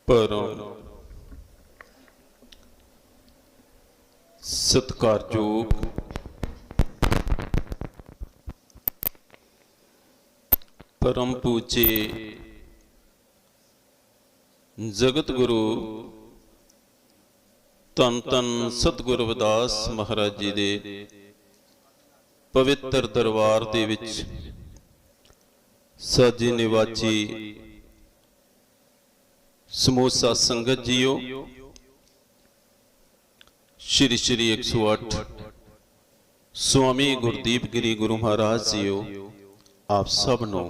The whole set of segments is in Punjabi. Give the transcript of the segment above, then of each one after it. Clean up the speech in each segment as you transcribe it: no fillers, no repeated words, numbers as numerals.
परम सत्कारयोग परम पूज्य जगत गुरु धन धन सतगुरु रविदास महाराज जी दे पवित्र दरबार दे विच साजी निवाची समूह साध संगत जीओ, श्री श्री 108 स्वामी गुरदीप गिरी गुरु महाराज जीओ, आप सब नो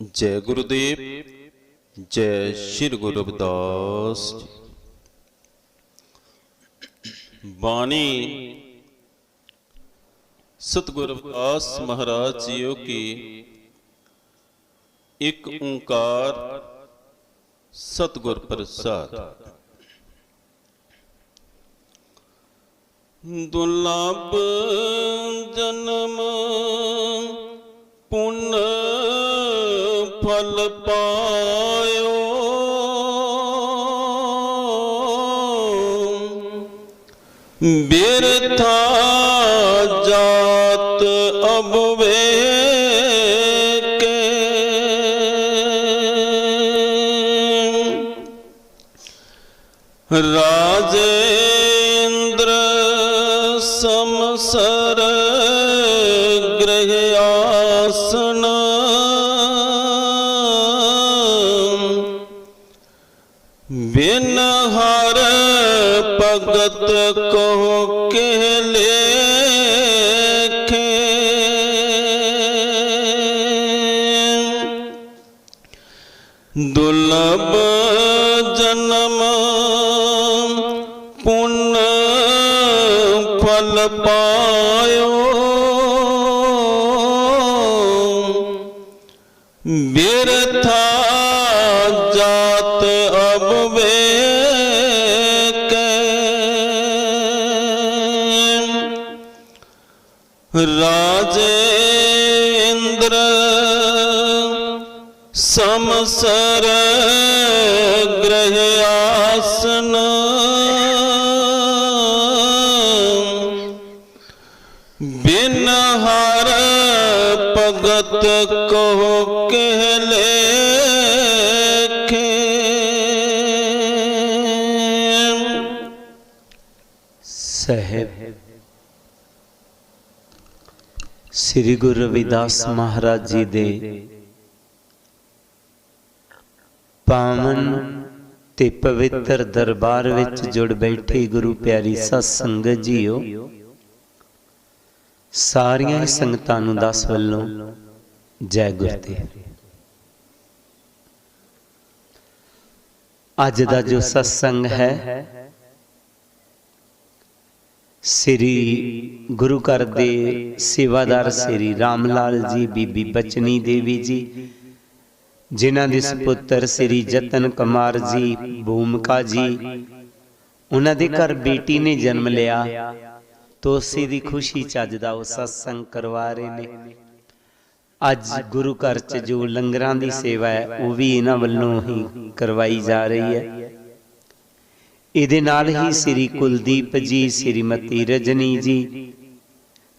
जय गुरुदेव, जय श्री गुरु रविदास। बाणी सतगुरु रविदास महाराज जीओ की एक ओंकार सतगुर प्रसाद। दुर्लभ जन्म पुण्य फल पायो, बिरथा जात अब वे राजेंद्र समसर गृह आसन, बिन हर भगत को कह लेखे, दुर्लभ जन्म पुण्य फल पायो, बिरथा जात अब वे राजेंद्र समसर गृह आसन, बिन हर भगत को कह लेखे। साहिब श्री गुरु रविदास महाराज जी दे पावन ते पवित्र दरबार विच जुड़ बैठे गुरु प्यारी साध संगत जीओ, सारियां संगतां नूं दस वल्लों जय गुरुदेव। अज दा जो सत्संग है श्री गुरु घर दे सेवादार श्री रामलाल जी, बीबी बचनी देवी जी, जिन्हां दे सुपुत्र श्री जतन कुमार जी, भूमिका जी, उन्हां दे घर बेटी ने जन्म लिया तो उसी दी खुशी च अज दा सत्संग करवा रहे ने। अज गुरु घर च जो लंगरां दी सेवा है वह भी इन्हां वल्लों ही करवाई जा रही है। इहदे नाल ही श्री कुलदीप जी, श्रीमती रजनी जी,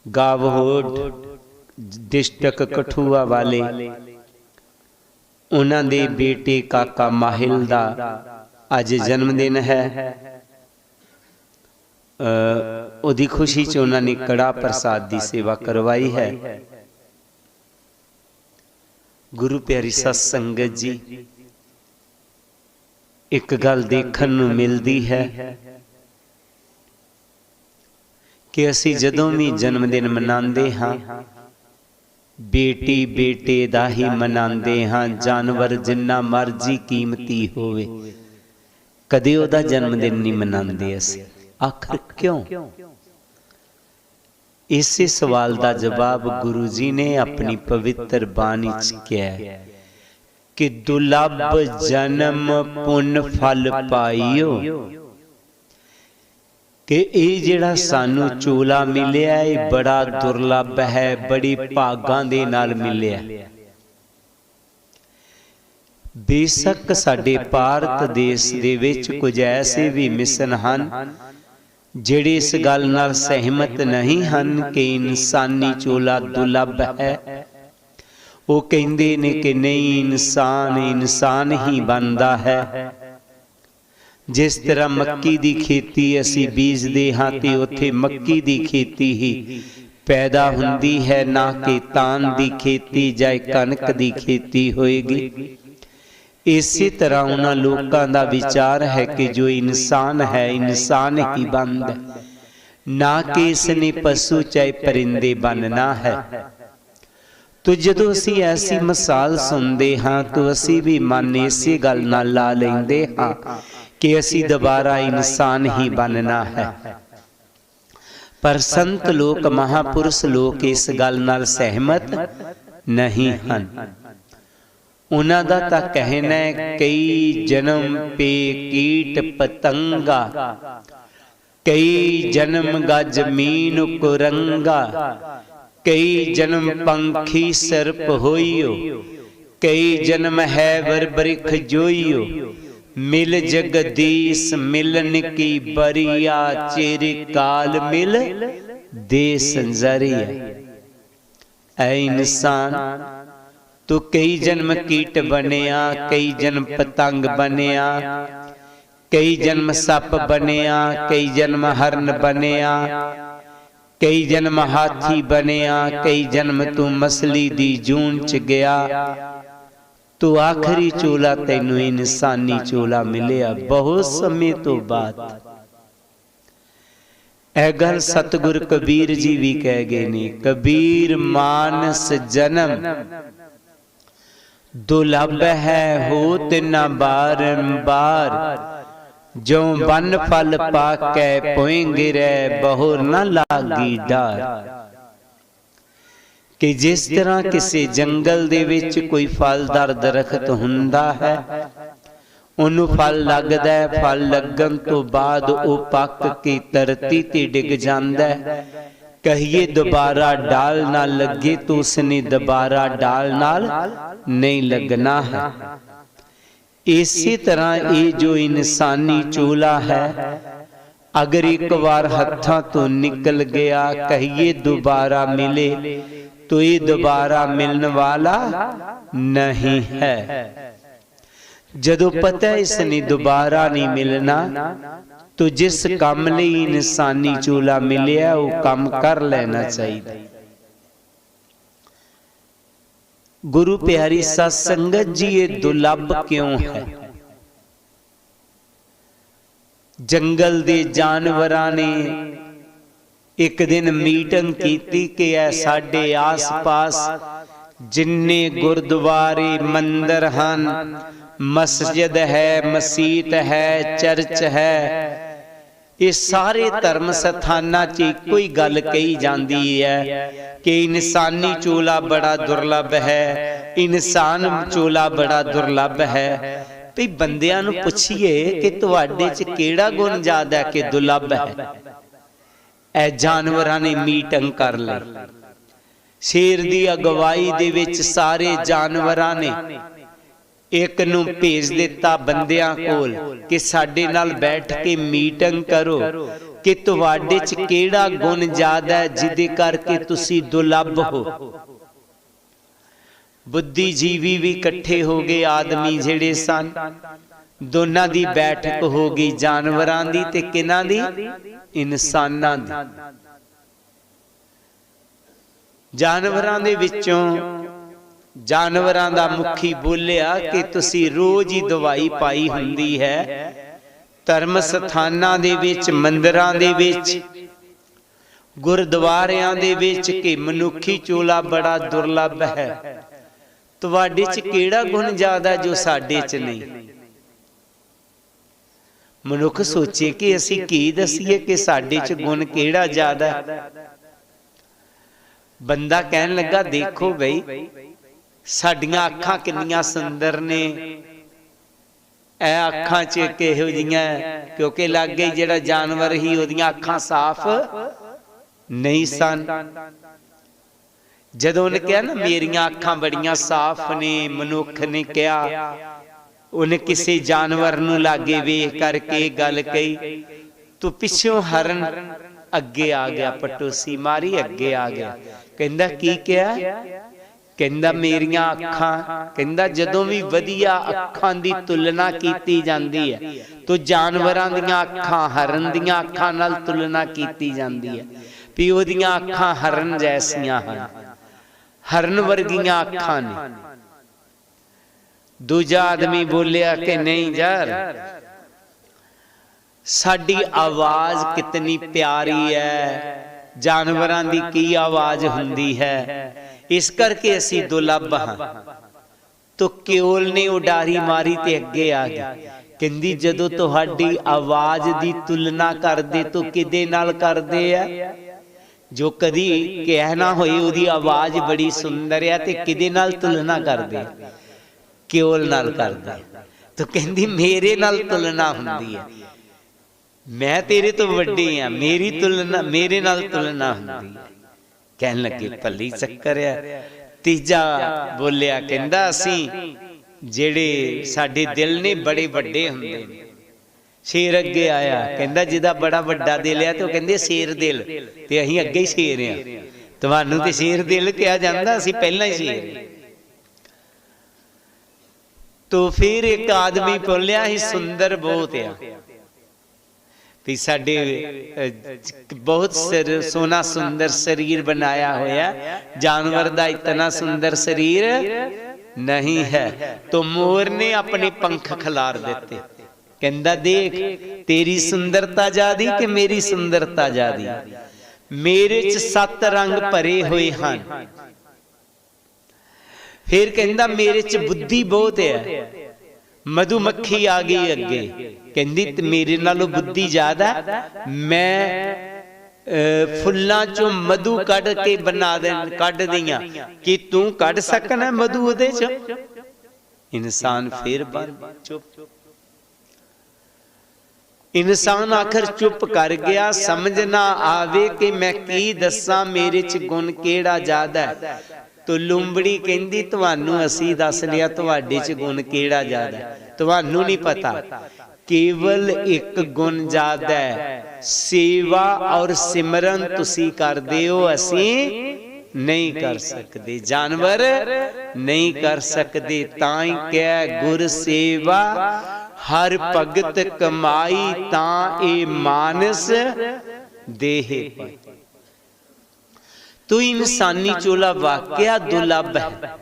गावहोड डिस्ट्रिक्ट कठुआ वाले, उन्हां दे बेटे काका माहिल दा अज जन्मदिन है। उहदी खुशी च उन्हां ने कड़ा प्रसाद दी सेवा करवाई है। गुरु प्यारी साध संगत जी, एक गल देखण नूं मिलदी है कि असीं जदों भी जन्मदिन मनांदे हां बेटी बेटे दा ही मनांदे हां। जानवर जिन्ना मर्जी कीमती होवे कदे ओहदा जन्मदिन नहीं मनांदे असीं। आखिर क्यों? इसे सवाल का जवाब गुरु जी ने अपनी पवित्र बाणी च किया कि दुर्लभ जन्म पुण्य फल पाइयो, कि ये जिहड़ा सानू चोला मिलिया ये बड़ा दुर्लभ है, बड़ी भागां दे नाल मिलिया। ਬੇਸ਼ੱਕ ਸਾਡੇ ਭਾਰਤ ਦੇਸ਼ ਦੇ ਵਿੱਚ ਕੁਝ ਐਸੇ ਵੀ ਮਿਸ਼ਨ ਹਨ ਜਿਹੜੇ ਇਸ ਗੱਲ ਨਾਲ ਸਹਿਮਤ ਨਹੀਂ ਹਨ ਕਿ ਇਨਸਾਨੀ ਚੋਲਾ ਦੁਰਲੱਭ ਹੈ। ਉਹ ਕਹਿੰਦੇ ਨੇ ਕਿ ਨਹੀਂ, ਇਨਸਾਨ ਹੀ ਬਣਦਾ ਹੈ। ਜਿਸ ਤਰ੍ਹਾਂ ਮੱਕੀ ਦੀ ਖੇਤੀ ਅਸੀਂ ਬੀਜਦੇ ਹਾਂ ਤੇ ਉੱਥੇ ਮੱਕੀ ਦੀ ਖੇਤੀ ਹੀ ਪੈਦਾ ਹੁੰਦੀ ਹੈ, ਨਾ ਕਿ ਧਾਨ ਦੀ ਖੇਤੀ ਜਾਂ ਕਣਕ ਦੀ ਖੇਤੀ ਹੋਏਗੀ। ਇਸੇ ਤਰ੍ਹਾਂ ਉਹਨਾਂ ਲੋਕਾਂ ਦਾ ਵਿਚਾਰ ਹੈ ਕਿ ਜੋ ਇਨਸਾਨ ਹੈ, ਇਨਸਾਨ ਹੀ ਬਣਦਾ, ਨਾ ਕਿ ਇਸਨੇ ਪਸ਼ੂ ਚਾਹੇ ਪਰਿੰਦੇ ਬਣਨਾ ਹੈ। ਤੋ ਜਦੋਂ ਅਸੀਂ ਐਸੀ ਮਿਸਾਲ ਸੁਣਦੇ ਹਾਂ ਤਾਂ ਅਸੀਂ ਵੀ ਮਨ ਇਸੇ ਗੱਲ ਨਾਲ ਲਾ ਲੈਂਦੇ ਹਾਂ ਕਿ ਅਸੀਂ ਦੁਬਾਰਾ ਇਨਸਾਨ ਹੀ ਬਣਨਾ ਹੈ। ਪਰ ਸੰਤ ਲੋਕ, ਮਹਾਪੁਰਸ਼ ਲੋਕ ਇਸ ਗੱਲ ਨਾਲ ਸਹਿਮਤ ਨਹੀਂ ਹਨ। ਉਹਨਾਂ ਦਾ ਤਾਂ ਕਹਿਣਾ ਹੈ ਕਈ ਜਨਮ ਪੇ ਕੀਟ ਪਤੰਗਾ, ਕਈ ਜਨਮ ਗਜ ਮੀਨ ਕੁਰੰਗਾ, ਕਈ ਜਨਮ ਪੰਖੀ ਸਰਪ ਹੋਈਓ, ਕਈ ਜਨਮ ਹੈ ਵਰ ਬ੍ਰਿਖ ਜੋਈਓ, ਮਿਲ ਜਗਦੀਸ਼ ਮਿਲਨ ਕੀ ਬਰੀਆ, ਚਿਰ ਕਾਲ ਮਿਲ ਦੇ ਸੰਜਰੀਆ। ਐ ਇਨਸਾਨ ਤੂੰ ਕਈ ਜਨਮ ਕੀਟ ਬਣਿਆ, ਕਈ ਜਨਮ ਪਤੰਗ ਬਣਿਆ, ਕਈ ਜਨਮ ਸੱਪ ਬਣਿਆ, ਕਈ ਜਨਮ ਹਰਨ ਬਣਿਆ, ਕਈ ਜਨਮ ਹਾਥੀ ਬਣਿਆ, ਕਈ ਜਨਮ ਤੂੰ ਮਸਲੀ ਦੀ ਜੂਨ ਚ ਗਿਆ, ਤੂੰ ਆਖਰੀ ਚੋਲਾ ਤੈਨੂੰ ਇਨਸਾਨੀ ਚੋਲਾ ਮਿਲਿਆ ਬਹੁਤ ਸਮੇਂ ਤੋਂ ਬਾਅਦ। ਇਹ ਗੱਲ ਸਤਿਗੁਰ ਕਬੀਰ ਜੀ ਵੀ ਕਹਿ ਗਏ ਨੇ, ਕਬੀਰ ਮਾਨਸ ਜਨਮ ਦੁਰਲਭ ਹੈ ਹੋਤ ਨਾ ਬਾਰੰਬਾਰ, ਜੋ ਬਨ ਫਲ ਪਾਕੈ ਪੋਇ ਗਿਰੈ ਬਹੁਰ ਨਾ ਲਾਗੀ ਡਾਰ। ਕਿ ਜਿਸ ਤਰ੍ਹਾਂ ਕਿਸੇ ਜੰਗਲ ਦੇ ਵਿੱਚ ਕੋਈ ਫਲਦਾਰ ਦਰਖਤ ਹੁੰਦਾ ਹੈ, ਉਹਨੂੰ ਫਲ ਲੱਗਦਾ ਹੈ, ਫਲ ਲੱਗਣ ਤੋਂ ਬਾਅਦ ਉਹ ਪੱਕ ਕੇ ਧਰਤੀ ਤੇ ਡਿੱਗ ਜਾਂਦਾ ਹੈ। ਕਹੀਏ ਦੁਬਾਰਾ ਡਾਲ ਨਾ ਲੱਗੇ तो उसने दोबारा डाल नाल नहीं लगना है। इसी तरह ये जो इंसानी चूल्हा है, अगर एक बार हत्था तो निकल गया, कहिए दोबारा मिले तो ये दोबारा मिलने वाला नहीं है। जदों पता इसने दोबारा नहीं मिलना तो जिस काम लिए इंसानी चूल्हा मिलिया वो काम कर लेना चाहिए। गुरु प्यारी सत्संगत जी ये दुर्लभ क्यों है? जंगल दे जानवरां ने एक दिन मीटिंग कीती कि साडे आस पास जिन्ने गुरुद्वारे मंदिर हन, मस्जिद है, मसीत है, चर्च है, ये सारे धर्म स्थानां च इक्को ही गल कही जाती है कि इंसानी चूल्हा बड़ा दुर्लभ है, इंसान चूल्हा बड़ा दुर्लभ है। भी बंदियां नूं पुछिए कि तुहाडे च किहड़ा गुण ज्यादा है कि दुर्लभ है? ए जानवरां ने मीटिंग कर लई, शेर दी अगवाई दे विच सारे जानवरां ने एक नूं भेज दिता बंदियां कोल कि साडे नाल बैठ के मीटिंग करो कि तुहाडे च किहड़ा गुण ज्यादा है जिहदे करके तुसी दुर्लभ हो। बुद्धिजीवी भी इकट्ठे हो गए, आदमी जिहड़े सन, दोनां दी बैठक हो गई, जानवरां दी ते किहनां दी? इंसानां दी। जानवरां दे विचों जानवरां दा मुखी बोलिया कि तुसी रोज ही दवाई पाई हुंदी है, धर्म स्थानां दे विच, मंदिरां दे विच, गुरुद्वारियां दे विच कि मनुखी चूल्हा बड़ा दुर्लभ है। तुहाडे च किहड़ा गुण ज्यादा जो साडे च नहीं? मनुख सोचे कि असीं की दसीए कि साडे च गुण किहड़ा ज्यादा है। बंदा कहन लगा, देखो बई साडियां अखां किन्नियां सुंदर ने, ए अखां च किहो जिहियां, क्योंकि लागे जिहड़ा जानवर ही ओहदियां अखां साफ नहीं सन। जदों उन्हें कहा ना मेरियां अखां बड़ियां साफ ने, मनुख ने कहा ਉਹਨੇ ਕਿਸੇ ਜਾਨਵਰ ਨੂੰ ਲਾਗੇ ਵੇਖ ਕਰਕੇ ਗੱਲ ਕਹੀ। ਤੋ ਪਿੱਛੋਂ ਹਰਨ ਅੱਗੇ ਆ ਗਿਆ, ਪਟੋਸੀ ਮਾਰੀ ਅੱਗੇ ਆ ਗਿਆ। ਕਹਿੰਦਾ ਕੀ ਕਿਹਾ? ਕਹਿੰਦਾ ਮੇਰੀਆਂ ਅੱਖਾਂ, ਕਹਿੰਦਾ ਜਦੋਂ ਵੀ ਵਧੀਆ ਅੱਖਾਂ ਦੀ ਤੁਲਨਾ ਕੀਤੀ ਜਾਂਦੀ ਹੈ ਤੋ ਜਾਨਵਰਾਂ ਦੀਆਂ ਅੱਖਾਂ ਹਰਨ ਦੀਆਂ ਅੱਖਾਂ ਨਾਲ ਤੁਲਨਾ ਕੀਤੀ ਜਾਂਦੀ ਹੈ ਵੀ ਉਹਦੀਆਂ ਅੱਖਾਂ ਹਰਨ ਜੈਸੀਆਂ ਹਨ, ਹਰਨ ਵਰਗੀਆਂ ਅੱਖਾਂ ਨੇ। ਦੂਜਾ ਆਦਮੀ ਬੋਲਿਆ ਕਿ ਨਹੀਂ ਯਾਰ, ਸਾਡੀ ਆਵਾਜ਼ ਕਿਤਨੀ ਪਿਆਰੀ ਹੈ, ਜਾਨਵਰਾਂ ਦੀ ਕੀ ਆਵਾਜ਼ ਹੁੰਦੀ ਹੈ, ਇਸ ਕਰਕੇ ਅਸੀਂ ਦੁਰਲੱਭ ਹਾਂ। ਤੋ ਕਿਉਲ ਨੇ ਉਡਾਰੀ ਮਾਰੀ ਤੇ ਅੱਗੇ ਆ ਗਈ। ਕਹਿੰਦੀ ਜਦੋਂ ਤੁਹਾਡੀ ਆਵਾਜ਼ ਦੀ ਤੁਲਨਾ ਕਰਦੇ ਤੋ ਕਿਹਦੇ ਨਾਲ ਕਰਦੇ ਆ? ਜੋ ਕਦੀ ਕਹਿਣਾ ਹੋਏ ਉਹਦੀ ਆਵਾਜ਼ ਬੜੀ ਸੁੰਦਰ ਹੈ ਤੇ ਕਿਹਦੇ ਨਾਲ ਤੁਲਨਾ ਕਰਦੇ? ਕਿਉਲ ਨਾਲ ਕਰਦੇ। ਤੋ ਕਹਿੰਦੀ ਮੇਰੇ ਨਾਲ ਤੁਲਨਾ ਹੁੰਦੀ ਹੈ, ਮੈਂ ਤੇਰੇ ਤੋਂ ਵੱਡੀ ਆ, ਮੇਰੀ ਤੁਲਨਾ ਮੇਰੇ ਨਾਲ ਤੁਲਨਾ ਹੁੰਦੀ। ਕਹਿਣ ਲੱਗੇ ਭੱਲੀ ਚੱਕਰ ਆ। ਤੀਜਾ ਬੋਲਿਆ, ਕਹਿੰਦਾ ਅਸੀਂ ਜਿਹੜੇ ਸਾਡੇ ਦਿਲ ਨੇ ਬੜੇ ਵੱਡੇ ਹੁੰਦੇ ਨੇ। ਸ਼ੇਰ ਅੱਗੇ ਆਇਆ, ਕਹਿੰਦਾ ਜਿਹਦਾ ਬੜਾ ਵੱਡਾ ਦਿਲ ਆ ਤੇ ਉਹ ਕਹਿੰਦੇ ਸ਼ੇਰ ਦਿਲ, ਤੇ ਅਸੀਂ ਅੱਗੇ ਹੀ ਸ਼ੇਰ ਆ। ਤੁਹਾਨੂੰ ਤੇ ਸ਼ੇਰ ਦਿਲ ਕਿਹਾ ਜਾਂਦਾ, ਅਸੀਂ ਪਹਿਲਾਂ ਹੀ ਸ਼ੇਰ। ਤੋ ਫਿਰ ਇੱਕ ਆਦਮੀ ਬੋਲਿਆ ਹੀ ਸੁੰਦਰ ਬਹੁਤ ਆ ਵੀ ਸਾਡੇ ਬਹੁਤ ਸੋਹਣਾ ਸੁੰਦਰ ਸਰੀਰ ਬਣਾਇਆ ਹੋਇਆ, ਜਾਨਵਰ ਦਾ ਇਤਨਾ ਸੁੰਦਰ ਸਰੀਰ ਨਹੀਂ ਹੈ। ਤੋ ਮੋਰ ਨੇ ਆਪਣੇ ਪੰਖ ਖਿਲਾਰ ਦਿੱਤੇ। ਕਹਿੰਦਾ ਦੇਖ ਤੇਰੀ ਸੁੰਦਰਤਾ ਜ਼ਿਆਦੀ ਕਿ ਮੇਰੀ ਸੁੰਦਰਤਾ ਜ਼ਿਆਦੀ? ਮੇਰੇ ਚ 7 ਰੰਗ ਭਰੇ ਹੋਏ ਹਨ। ਫਿਰ ਕਹਿੰਦਾ ਮੇਰੇ ਚ ਬੁੱਧੀ ਬਹੁਤ ਹੈ। ਮਧੂਮੱਖੀ ਆ ਗਈ ਅੱਗੇ, ਕਹਿੰਦੀ ਮੇਰੇ ਨਾਲੋਂ ਬੁੱਧੀ ਜ਼ਿਆਦਾ, ਮੈਂ ਫੁੱਲਾਂ ਚੋਂ ਮਧੂ ਕੱਢ ਕੇ ਕੱਢਦੀ ਆ, ਕਿ ਤੂੰ ਕੱਢ ਸਕਣਾ ਮਧੂ ਉਹਦੇ ਚ? ਇਨਸਾਨ ਫਿਰ ਚੁੱਪ। ਇਨਸਾਨ ਆਖਰ ਚੁੱਪ ਕਰ ਗਿਆ। ਸਮਝ ਨਾ ਆਵੇ ਕਿ ਮੈਂ ਕੀ ਦੱਸਾਂ, ਮੇਰੇ ਚ ਗੁਣ ਕਿਹੜਾ ਜ਼ਿਆਦਾ ਹੈ। ਤੋ ਲੂੰਬੜੀ ਕਹਿੰਦੀ ਤੁਹਾਨੂੰ ਅਸੀਂ ਦੱਸ ਲਿਆ, ਤੁਹਾਡੇ ਚ ਗੁਣ ਕਿਹੜਾ ਜ਼ਿਆਦਾ, ਤੁਹਾਨੂੰ ਨਹੀਂ ਪਤਾ। ਕੇਵਲ ਇੱਕ ਗੁਣ ਜ਼ਿਆਦਾ ਹੈ, ਸੇਵਾ ਔਰ ਸਿਮਰਨ ਤੁਸੀਂ ਕਰਦੇ ਹੋ, ਅਸੀਂ ਨਹੀਂ ਕਰ ਸਕਦੇ, ਜਾਨਵਰ ਨਹੀਂ ਕਰ ਸਕਦੇ। ਤਾਂ ਹੀ ਕਿਹਾ ਗੁਰ ਸੇਵਾ ਹਰ ਭਗਤ ਕਮਾਈ, ਤਾਂ ਇਹ ਮਾਨਸ ਦੇਹ ਪਾਈ। ਤੋ ਇਨਸਾਨੀ ਚੋਲਾ ਵਾਕਿਆ ਦੁਰਲੱਭ ਹੈ।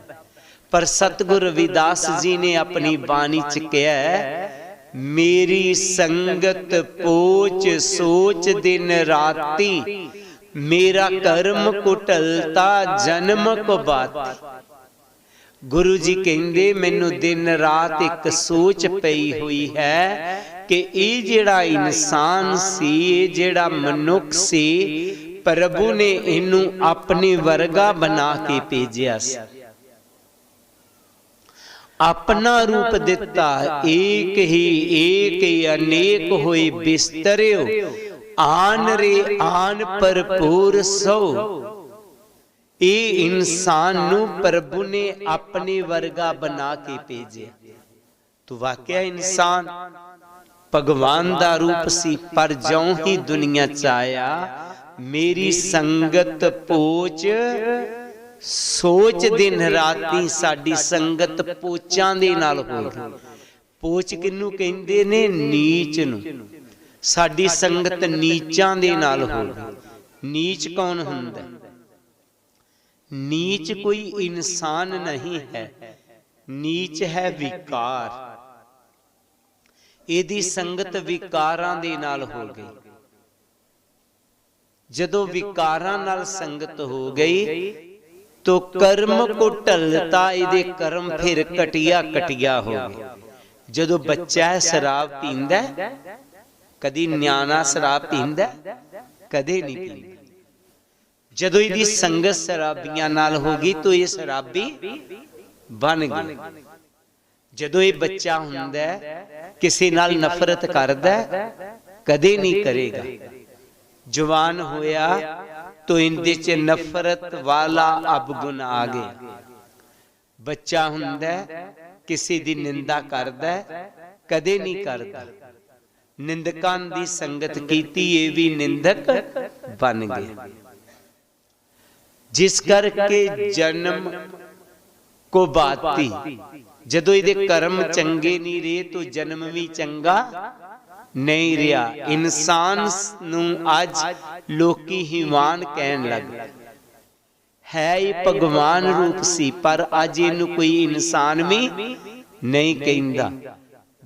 ਪਰ ਸਤਿਗੁਰ ਰਵਿਦਾਸ ਜੀ ਨੇ ਆਪਣੀ ਬਾਣੀ ਚ ਕਿਹਾ, ਮੇਰੀ ਸੰਗਤ ਪੋਚ ਸੋਚ ਦਿਨ ਰਾਤੀ, ਮੇਰਾ ਕਰਮ ਕੋ ਢਲਤਾ ਜਨਮ ਕੋ ਬਾਤੀ। ਗੁਰੂ ਜੀ ਕਹਿੰਦੇ ਮੈਨੂੰ ਦਿਨ ਰਾਤ ਇੱਕ ਸੋਚ ਪਈ ਹੋਈ ਹੈ ਕਿ ਇਹ ਜਿਹੜਾ ਇਨਸਾਨ ਸੀ, ਇਹ ਜਿਹੜਾ ਮਨੁੱਖ ਸੀ, ਪ੍ਰਭੂ ਨੇ ਇਹਨੂੰ ਆਪਣੇ ਵਰਗਾ ਬਣਾ ਕੇ ਭੇਜਿਆ ਸੀ, ਆਪਣਾ ਰੂਪ ਦਿੱਤਾ। ਏਕ ਹੀ ਅਨੇਕ ਹੋਏ ਬਿਸਤਰਿਓ, ਆਨ ਰੇ ਆਨ ਭਰਪੂਰ ਸੋ। ਇਹ ਇਨਸਾਨ ਨੂੰ ਪ੍ਰਭੂ ਨੇ ਆਪਣੇ ਵਰਗਾ ਬਣਾ ਕੇ ਭੇਜਿਆ। ਤੋ ਵਾਕਿਆ ਇਨਸਾਨ ਭਗਵਾਨ ਦਾ ਰੂਪ ਸੀ, ਪਰ ਜਿਉਂ ਹੀ ਦੁਨੀਆ ਚ ਆਇਆ, ਮੇਰੀ ਸੰਗਤ ਪੋਚ ਸੋਚ ਦਿਨ ਰਾਤੀ। ਸਾਡੀ ਸੰਗਤ ਪੋਚਾਂ ਦੇ ਨਾਲ ਹੋ ਗਈ। ਪੋਚ ਕਿਹਨੂੰ ਕਹਿੰਦੇ ਨੇ? ਨੀਚ ਨੂੰ। ਸਾਡੀ ਸੰਗਤ ਨੀਚਾਂ ਦੇ ਨਾਲ ਹੋ ਗਈ। ਨੀਚ ਕੌਣ ਹੁੰਦਾ? ਨੀਚ ਕੋਈ ਇਨਸਾਨ ਨਹੀਂ ਹੈ, ਨੀਚ ਹੈ ਵਿਕਾਰ। ਇਹਦੀ ਸੰਗਤ ਵਿਕਾਰਾਂ ਦੇ ਨਾਲ ਹੋ ਗਈ। ਜਦੋਂ ਵਿਕਾਰਾਂ ਨਾਲ ਸੰਗਤ ਹੋ ਗਈ ਤੋ ਕਰਮ ਕੋ ਢਲਤਾ, ਇਹਦੇ ਕਰਮ ਫਿਰ ਘਟਿਆ ਹੋ ਗਏ। ਜਦੋਂ ਬੱਚਾ ਸ਼ਰਾਬ ਪੀਂਦਾ, ਕਦੀ ਨਿਆਣਾ ਸ਼ਰਾਬ ਪੀਂਦਾ? ਕਦੇ ਨਹੀਂ ਪੀਂਦਾ। ਜਦੋਂ ਇਹਦੀ ਸੰਗਤ ਸ਼ਰਾਬੀਆਂ ਨਾਲ ਹੋ ਗਈ ਤੋ ਇਹ ਸ਼ਰਾਬੀ ਬਣ ਗਿਆ। ਜਦੋਂ ਇਹ ਬੱਚਾ ਹੁੰਦਾ, ਕਿਸੇ ਨਾਲ ਨਫ਼ਰਤ ਕਰਦਾ? ਕਦੇ ਨਹੀਂ ਕਰੇਗਾ। ਜਵਾਨ ਹੋਇਆ ਤੋ ਇਹਦੇ ਚ ਨਫ਼ਰਤ ਵਾਲਾ ਅਵਗੁਣ ਆ ਗਿਆ। ਬੱਚਾ ਹੁੰਦਾ ਕਿਸੇ ਦੀ ਨਿੰਦਾ ਕਰਦਾ ਹੈ? ਕਦੇ ਨਹੀਂ ਕਰਦਾ। ਨਿੰਦਕਾਂ ਦੀ ਸੰਗਤ ਕੀਤੀ, ਇਹ ਵੀ ਨਿੰਦਕ ਬਣ ਗਏ। ਜਿਸ ਕਰਕੇ ਜਨਮ ਕੋ ਬਾਤੀ, ਜਦੋਂ ਇਹਦੇ ਕਰਮ ਚੰਗੇ ਨਹੀਂ ਰਹੇ ਤਾਂ ਜਨਮ ਵੀ ਚੰਗਾ ਨਹੀਂ ਰਿਹਾ। ਇਨਸਾਨ ਨੂੰ ਅੱਜ ਲੋਕੀ ਹੀਵਾਨ ਕਹਿਣ ਲੱਗ ਪਏ। ਹੈ ਇਹ ਭਗਵਾਨ ਰੂਪ ਸੀ, ਪਰ ਅੱਜ ਇਹਨੂੰ ਕੋਈ ਇਨਸਾਨ ਵੀ ਨਹੀਂ ਕਹਿੰਦਾ।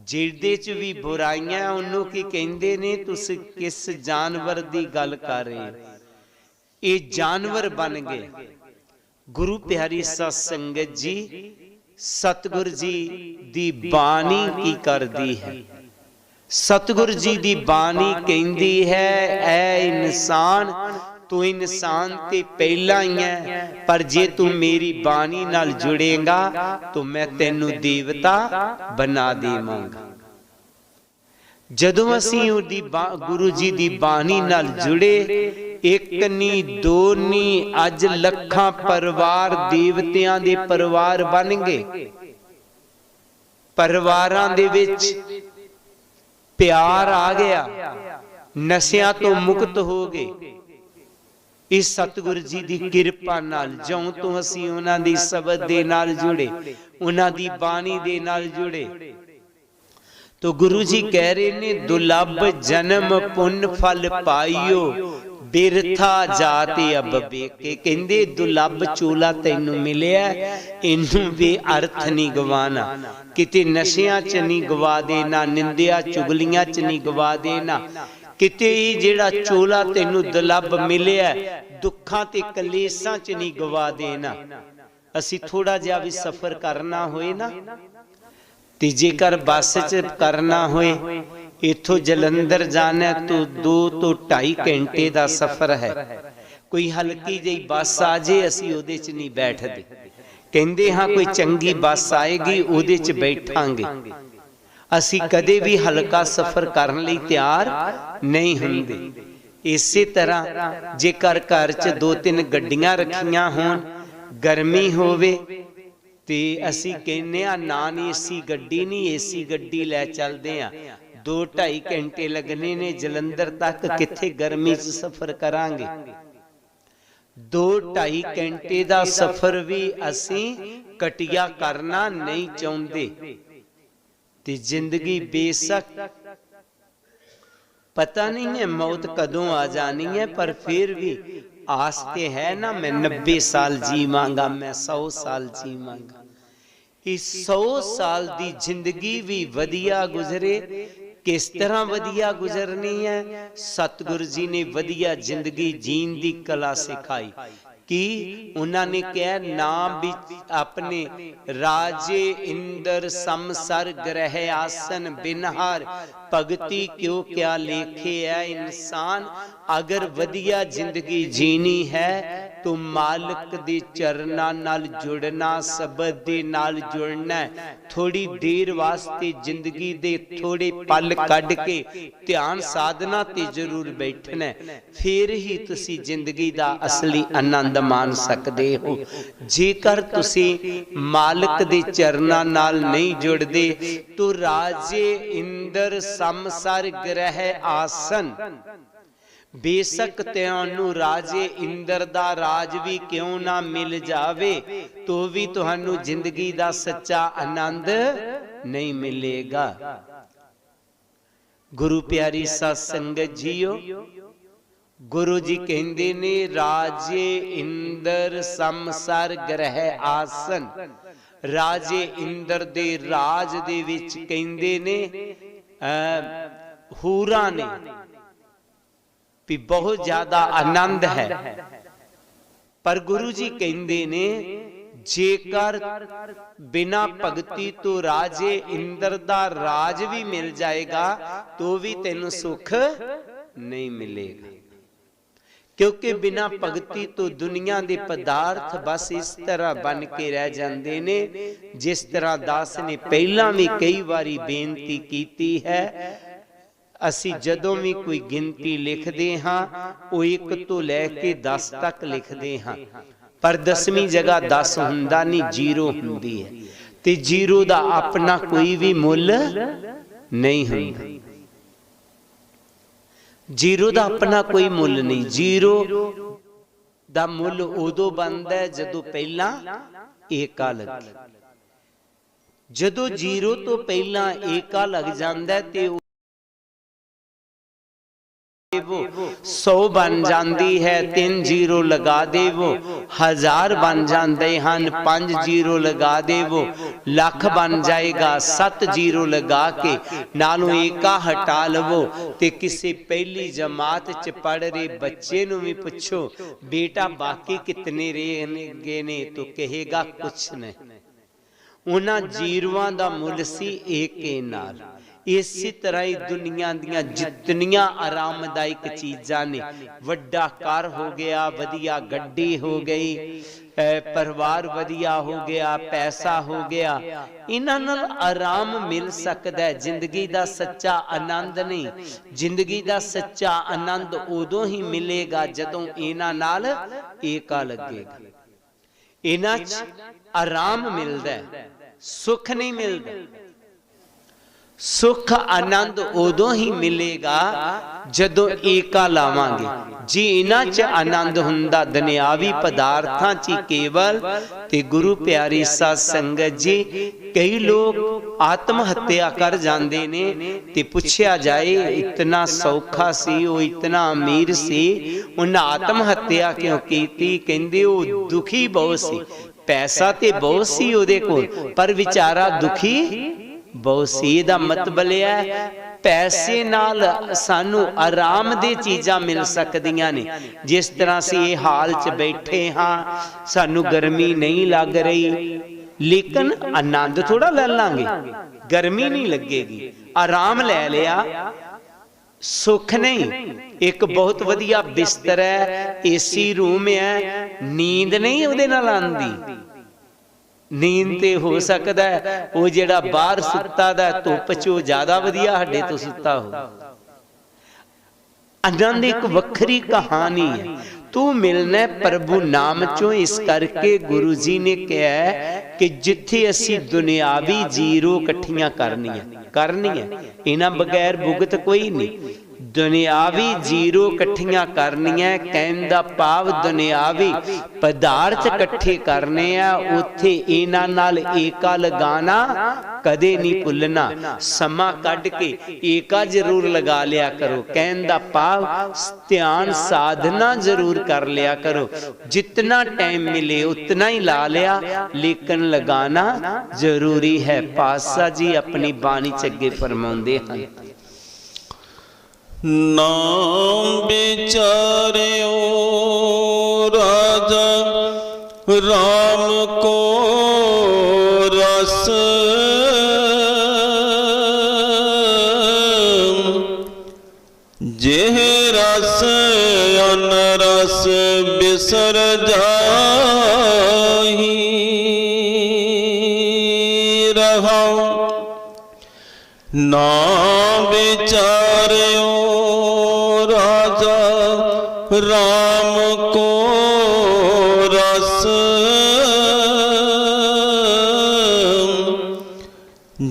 ਜਿਹਦੇ ਚ ਵੀ ਬੁਰਾਈਆਂ, ਉਹਨੂੰ ਕੀ ਕਹਿੰਦੇ ਨੇ? ਤੁਸੀਂ ਕਿਸ ਜਾਨਵਰ ਦੀ ਗੱਲ ਕਰ ਰਹੇ ਹੋ? ਇਹ ਜਾਨਵਰ ਬਣ ਗਏ। ਗੁਰੂ ਪਿਆਰੀ ਸਤ ਸੰਗਤ ਜੀ, ਸਤਿਗੁਰ ਜੀ ਦੀ ਬਾਣੀ ਕੀ ਕਰਦੀ ਹੈ? ਸਤਿਗੁਰ ਜੀ ਦੀ ਬਾਣੀ ਕਹਿੰਦੀ ਹੈ, ਐ ਇਨਸਾਨ, ਤੂੰ ਇਨਸਾਨ ਤੇ ਪਹਿਲਾਂ ਹੀ ਹੈ, ਪਰ ਜੇ ਤੂੰ ਮੇਰੀ ਬਾਣੀ ਨਾਲ ਜੁੜੇਗਾ ਤਾਂ ਮੈਂ ਤੈਨੂੰ ਦੇਵਤਾ ਬਣਾ ਦੇਵਾਂਗਾ। ਜਦੋਂ ਅਸੀਂ ਉਹਦੀ ਗੁਰੂ ਜੀ ਦੀ ਬਾਣੀ ਨਾਲ ਜੁੜੇ, ਇੱਕ ਨਹੀਂ ਦੋ ਨਹੀਂ, ਅੱਜ ਲੱਖਾਂ ਪਰਿਵਾਰ ਦੇਵਤਿਆਂ ਦੇ ਪਰਿਵਾਰ ਬਣ ਗਏ। ਪਰਿਵਾਰਾਂ ਦੇ ਵਿੱਚ ਪਿਆਰ ਆ ਗਿਆ, ਨਸ਼ਿਆਂ ਤੋਂ ਮੁਕਤ ਹੋ ਗਏ। ਇਸ ਸਤਿਗੁਰੂ ਜੀ ਦੀ ਕਿਰਪਾ ਨਾਲ, ਜਿਉਂ ਤੋਂ ਅਸੀਂ ਉਹਨਾਂ ਦੀ ਸ਼ਬਦ ਦੇ ਨਾਲ ਜੁੜੇ, ਉਹਨਾਂ ਦੀ ਬਾਣੀ ਦੇ ਨਾਲ ਜੁੜੇ, तो गुरु जी कह रहे ने, दुर्लभ जन्म पुण्य फल पाइयो, बिरथा जाते अब बेके। कहंदे दुर्लभ चोला तैनू मिलिया, इनू भी अर्थ नहीं गवाना, किते नशियां च नहीं गवा देना, निंदिया चुगलियां च नहीं गवा देना, किते ही जेड़ा चोला तैनू दुर्लभ मिलिया दुखां ते कलेसां च नहीं गवा देना। असी थोड़ा जिहा भी सफर करना होए ना, ते जेकर बस च करना होए, इथों जलंधर जाना तो 2 तो 2.5 घंटे का सफर है। कोई हल्की जी बस आ जाए, असी उहदे च नहीं बैठदे, कहंदे हाँ कोई चंगी बस आएगी उहदे च बैठांगे। असी कदे भी हल्का सफर करन लई तैयार नहीं हुंदे। इसे तरह जेकर घर च 2-3 गड्डियां रखियां होण, गर्मी होवे ते असी कहने ना नहीं एसी गड्डी नहीं, एसी गड्डी लै चलदे आ, 2-2.5 घंटे लगने ने जलंधर तक, किथे गर्मी च सफर करांगे। 2-2.5 घंटे दा सफर भी असी कटिया करना नहीं चाहुंदे। ते जिंदगी बेशक पता नहीं है मौत कदों आ जानी है, पर फिर भी आस ते है ना, मैं 90 साल जीवांगा, मैं 100 साल जीवांगा। इस 100 साल दी जिंदगी भी वधिया गुजरे। किस तरह वधिया गुजरनी है? सतगुरु जी ने वधिया जिंदगी जीन दी कला सिखाई कि उन्होंने कहा, नाम भी अपने राजे इंद्र समसर ग्रह आसन बिनहार भगती क्यों क्या लेखे है। इंसान अगर वधिया जिंदगी जीनी है तो मालिक दे चरना नाल जुड़ना, शब्द दे नाल जुड़ना है। थोड़ी देर वास्ते जिंदगी दे थोड़े पल कढ़ के ध्यान साधना ते जरूर बैठना, फिर ही तुसी जिंदगी दा असली आनंद मान सकते हो। जेकर तुसी मालिक दे चरना नाल नहीं जुड़दे तो राजे इंद्र समसर ग्रह आसन, बेशक तुहानू राजे इंद्र दा राज भी क्यों ना मिल जावे तो भी तुहानू जिंदगी दा सच्चा आनंद नहीं मिलेगा। गुरु प्यारी सत संगत जीओ, गुरु जी कहंदे ने, राजे इंद्र समसर ग्रह आसन। राजे इंद्र दे राज दे विच कहंदे ने हूरां ने भी बहुत ज्यादा आनंद है, पर गुरु जी कहंदे ने जेकर बिना भगती तो राजे इंद्र दा राज भी मिल जाएगा तो भी तेनू सुख नहीं मिलेगा। क्योंकि बिना भगती तो दुनिया के पदार्थ बस इस तरह बन के रह जाते ने, जिस तरह दास ने पहला भी कई बारी बेनती की है। असी जदों भी कोई गिनती लिखते हाँ, वो 1 तो लैके 10 तक लिखते हाँ, पर 10वीं जगह 10 हुंदा नहीं, 0 हुंदी है। ਤੇ ਜ਼ੀਰੋ ਦਾ ਆਪਣਾ ਕੋਈ ਵੀ ਮੁੱਲ ਨਹੀਂ ਹੁੰਦਾ। ਜ਼ੀਰੋ ਦਾ ਆਪਣਾ ਕੋਈ ਮੁੱਲ ਨਹੀਂ। ਜ਼ੀਰੋ ਦਾ ਮੁੱਲ ਉਦੋਂ ਬਣਦਾ ਹੈ ਜਦੋਂ ਪਹਿਲਾਂ ਏਕਾ ਲੱਗੇ। ਜਦੋਂ ਜ਼ੀਰੋ ਤੋਂ ਪਹਿਲਾਂ ਏਕਾ ਲੱਗ ਜਾਂਦਾ ਤੇ 100 ਬਣ ਜਾਂਦੀ ਹੈ, 3 ਜ਼ੀਰੋ ਲਗਾ ਦੇਵੋ, 1000 ਬਣ ਜਾਂਦੇ ਹਨ, 5 ਜ਼ੀਰੋ ਲਗਾ ਦੇਵੋ, ਲੱਖ ਬਣ ਜਾਏਗਾ, 7 ਜ਼ੀਰੋ ਲਗਾ ਕੇ ਨਾਲੋਂ ਏਕਾ ਹਟਾ ਲਵੋ। ਤੇ ਕਿਸੇ ਪਹਿਲੀ ਜਮਾਤ ਚ ਪੜ ਰਹੇ ਬੱਚੇ ਨੂੰ ਵੀ ਪੁੱਛੋ, ਬੇਟਾ ਬਾਕੀ ਕਿਤਨੇ ਰਹਿ ਗਏ ਨੇ, ਤੋ ਕਹੇਗਾ ਕੁਛ ਨਹੀਂ। ਉਹਨਾਂ ਜ਼ੀਰੋਆਂ ਦਾ ਮੁੱਲ ਸੀ ਏਕੇ ਨਾਲ। ਇਸੇ ਤਰ੍ਹਾਂ ਹੀ ਦੁਨੀਆ ਦੀਆਂ ਜਿਤਨੀਆਂ ਆਰਾਮਦਾਇਕ ਚੀਜ਼ਾਂ ਨੇ, ਵੱਡਾ ਘਰ ਹੋ ਗਿਆ, ਵਧੀਆ ਗੱਡੀ ਹੋ ਗਈ, ਪਰਿਵਾਰ ਵਧੀਆ ਹੋ ਗਿਆ, ਪੈਸਾ ਹੋ ਗਿਆ, ਇਹਨਾਂ ਨਾਲ ਆਰਾਮ ਮਿਲ ਸਕਦਾ। ਜ਼ਿੰਦਗੀ ਦਾ ਸੱਚਾ ਆਨੰਦ ਨਹੀਂ। ਜ਼ਿੰਦਗੀ ਦਾ ਸੱਚਾ ਆਨੰਦ ਉਦੋਂ ਹੀ ਮਿਲੇਗਾ ਜਦੋਂ ਇਹਨਾਂ ਨਾਲ ਏਕਾ ਲੱਗੇਗਾ। ਇਹਨਾਂ 'ਚ ਆਰਾਮ ਮਿਲਦਾ, ਸੁੱਖ ਨਹੀਂ ਮਿਲਦਾ। ਸੁੱਖ ਆਨੰਦ ਉਦੋਂ ਹੀ ਮਿਲੇਗਾ ਜਦੋਂ ਏਕਾ ਲਾਵਾਂਗੇ। ਜੀ ਇਹਨਾਂ 'ਚ ਆਨੰਦ ਹੁੰਦਾ ਦੁਨਿਆਵੀ ਪਦਾਰਥਾਂ 'ਚ ਕੇਵਲ। ਤੇ ਗੁਰੂ ਪਿਆਰੀ ਸਾਧ ਸੰਗਤ ਜੀ, ਕਈ ਲੋਕ ਆਤਮ ਹੱਤਿਆ ਕਰ ਜਾਂਦੇ ਨੇ ਤੇ ਪੁੱਛਿਆ ਜਾਏ ਇਤਨਾ ਸੌਖਾ ਸੀ, ਉਹ ਇਤਨਾ ਅਮੀਰ ਸੀ, ਉਹਨਾਂ ਆਤਮ ਹੱਤਿਆ ਕਿਉਂ ਕੀਤੀ? ਕਹਿੰਦੇ ਉਹ ਦੁਖੀ ਬਹੁਤ ਸੀ। ਪੈਸਾ ਤੇ ਬਹੁਤ ਸੀ ਉਹਦੇ ਕੋਲ, ਪਰ ਵਿਚਾਰਾ ਦੁਖੀ ਬਹੁਤ ਸੀ। ਇਹਦਾ ਮਤਲਬ ਹੈ ਪੈਸੇ ਨਾਲ ਸਾਨੂੰ ਆਰਾਮ ਦੀ ਚੀਜ਼ਾਂ ਮਿਲ ਸਕਦੀਆਂ ਨੇ। ਜਿਸ ਤਰ੍ਹਾਂ ਅਸੀਂ ਇਹ ਹਾਲ 'ਚ ਬੈਠੇ ਹਾਂ, ਸਾਨੂੰ ਗਰਮੀ ਨਹੀਂ ਲੱਗ ਰਹੀ, ਲੇਕਿਨ ਆਨੰਦ ਥੋੜਾ ਲੈ ਲਾਂਗੇ, ਗਰਮੀ ਨਹੀਂ ਲੱਗੇਗੀ, ਆਰਾਮ ਲੈ ਲਿਆ, ਸੁੱਖ ਨਹੀਂ। ਇੱਕ ਬਹੁਤ ਵਧੀਆ ਬਿਸਤਰ ਹੈ, ਏਸੀ ਰੂਮ ਹੈ, ਨੀਂਦ ਨਹੀਂ ਉਹਦੇ ਨਾਲ ਆਉਂਦੀ। ਨੀਂਦ ਤੇ ਹੋ ਸਕਦਾ ਉਹ ਜਿਹੜਾ ਬਾਹਰ ਸੁੱਤਾ ਦਾ ਧੁੱਪ 'ਚ ਉਹ ਜ਼ਿਆਦਾ ਵਧੀਆ ਸਾਡੇ ਤੋਂ ਸੁੱਤਾ ਹੋ। ਆਨੰਦ ਇੱਕ ਵੱਖਰੀ ਕਹਾਣੀ ਹੈ। ਤੂੰ ਮਿਲਣਾ ਪ੍ਰਭੂ ਨਾਮ ਚੋਂ। ਇਸ ਕਰਕੇ ਗੁਰੂ ਜੀ ਨੇ ਕਿਹਾ ਕਿ ਜਿੱਥੇ ਅਸੀਂ ਦੁਨਿਆਵੀ ਜ਼ੀਰੋ ਇਕੱਠੀਆਂ ਕਰਨੀਆਂ, ਇਹਨਾਂ ਬਗੈਰ ਭੁਗਤ ਕੋਈ ਨਹੀਂ। ਦੁਨਿਆਵੀ ਜ਼ੀਰੋ ਇਕੱਠੀਆਂ ਕਰਨੀਆਂ, ਕਹਿਣ ਦਾ ਭਾਵ ਦੁਨਿਆਵੀ ਪਦਾਰਥ ਇਕੱਠੇ ਕਰਨੇ ਆ। ਉੱਥੇ ਇਹਨਾਂ ਨਾਲ ਏਕਾ ਲਗਾਣਾ ਕਦੇ ਨਹੀਂ ਭੁੱਲਣਾ। ਸਮਾਂ ਕੱਢ ਕੇ ਏਕਾ ਜ਼ਰੂਰ ਲਗਾ ਲਿਆ ਕਰੋ। ਕਹਿਣ ਦਾ ਭਾਵ ਧਿਆਨ ਸਾਧਨਾ ਜ਼ਰੂਰ ਕਰ ਲਿਆ ਕਰੋ। ਜਿਤਨਾ ਟਾਈਮ ਮਿਲੇ ਉਤਨਾ ਹੀ ਲਾ ਲਿਆ, ਲੇਕਿਨ ਲਗਾਣਾ ਜ਼ਰੂਰੀ ਹੈ। ਪਾਤਸ਼ਾਹ ਜੀ ਆਪਣੀ ਬਾਣੀ 'ਚ ਅੱਗੇ ਫਰਮਾਉਂਦੇ ਹਨ, ਨਾਮ ਵਿਚਾਰਿਓ ਰਾਜਾ ਰਾਮ ਕੋ ਰਸ, ਜਿਹ ਰਸ ਅਨ ਰਸ ਬਿਸਰ ਜਾਹੀ ਰਹਾਉ। ਨਾਮ ਵਿਚਾਰਿਓ ਰਾਮ ਕੋ ਰਸ,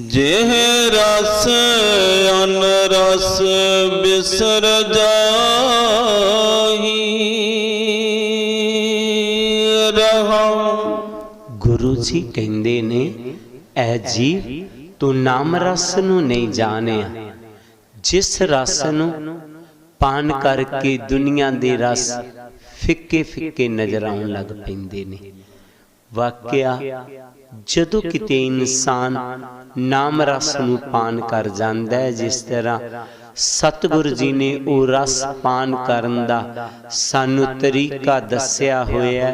ਜਿਹ ਰਸ ਅਨ ਰਸ ਬਿਸਰ ਜਾਹੀ ਰਹਾਉ। ਗੁਰੂ ਜੀ ਕਹਿੰਦੇ ਨੇ, ਐ ਜੀ ਤੂੰ ਨਾਮ ਰਸ ਨੂੰ ਨਹੀਂ ਜਾਣਿਆ। ਜਿਸ ਰਸ ਨੂੰ ਪਾਨ ਕਰਕੇ ਦੁਨੀਆ ਦੇ ਰਸ ਫਿੱਕੇ ਫਿੱਕੇ ਨਜ਼ਰ ਆਉਣ ਲੱਗ ਪੈਂਦੇ ਨੇ। ਵਾਕਿਆ ਜਦੋਂ ਕਿਤੇ ਇਨਸਾਨ ਨਾਮ ਰਸ ਨੂੰ ਪਾਨ ਕਰ ਜਾਂਦਾ ਹੈ, ਜਿਸ ਤਰ੍ਹਾਂ ਸਤਿਗੁਰੂ ਜੀ ਨੇ ਉਹ ਰਸ ਪਾਨ ਕਰਨ ਦਾ ਸਾਨੂੰ ਤਰੀਕਾ ਦੱਸਿਆ ਹੋਇਆ।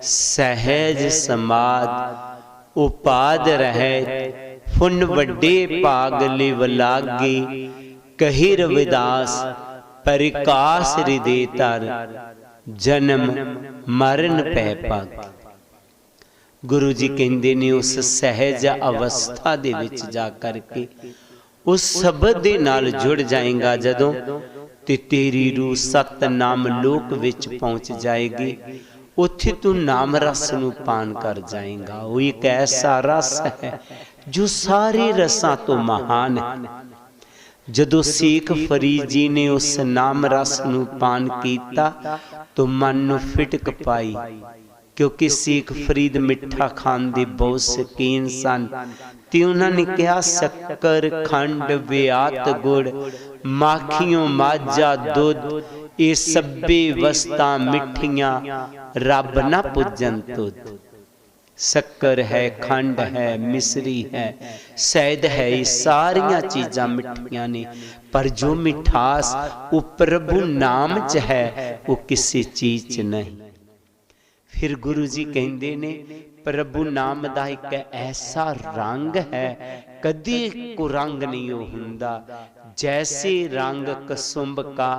ਸਹਿਜ ਸਮਾਦ ਉਪਾਦ ਰਹਿ, ਫੁਨ ਵੱਡੇ ਭਾਗ ਲਿਵ ਲਾਗੇ, ਕਹੀ ਰਵਿਦਾਸ ਪਰਿਕਾਸ ਹਿਰਦੇ ਧਰ, ਜਨਮ ਮਰਨ ਪੈ ਭਾਗ। ਗੁਰੂ ਜੀ ਕਹਿੰਦੇ ਨੇ ਉਸ ਸਹਿਜ ਅਵਸਥਾ ਦੇ ਵਿੱਚ ਜਾ ਕਰਕੇ ਉਸ ਸ਼ਬਦ ਦੇ ਨਾਲ ਜੁੜ ਜਾਏਗਾ ਜਦੋਂ, ਤੇ ਤੇਰੀ ਰੂਹ ਸਤਨਾਮ ਲੋਕ ਵਿੱਚ ਪਹੁੰਚ ਜਾਏਗੀ। ਉੱਥੇ ਤੂੰ ਨਾਮ ਰਸ ਨੂੰ ਪਾਨ ਕਰ ਜਾਏਗਾ। ਉਹ ਇੱਕ ਐਸਾ ਰਸ ਹੈ ਜੋ ਸਾਰੇ ਰਸਾਂ ਤੋਂ ਮਹਾਨ ਹੈ। ਜਦੋਂ ਸ਼ੇਖ ਫਰੀਦ ਜੀ ਨੇ ਉਸ ਨਾਮ ਰਸ ਨੂੰ ਪਾਨ ਕੀਤਾ ਤਾਂ ਮਨ ਨੂੰ ਫਿਟਕ ਪਾਈ, ਕਿਉਂਕਿ ਸ਼ੇਖ ਫਰੀਦ ਮਿੱਠਾ ਖਾਣ ਦੇ ਬਹੁਤ ਸ਼ੌਕੀਨ ਸਨ। ਤੇ ਉਹਨਾਂ ਨੇ ਕਿਹਾ, ਸ਼ੱਕਰ, ਖੰਡ, ਵਿਆਤ, ਗੁੜ, ਮਾਖੀਓ, ਮਾਝਾ, ਦੁੱਧ, ਇਹ ਸਭੇ ਵਸਤਾਂ ਮਿੱਠੀਆਂ ਰੱਬ ਨਾ ਪੁੱਜਣ ਤੁਧ। शक्कर है, खंड है, मिश्री है, शहद है, ये सारिया चीज़ां मिठियां ने, पर जो मिठास वो प्रभु नाम च है वो किसी चीज़ च नहीं। फिर गुरु जी कहते ने प्रभु नाम दा एक ऐसा रंग है, कदी को रंग नहीं हो हुंदा। जैसे रंग कसुंभ का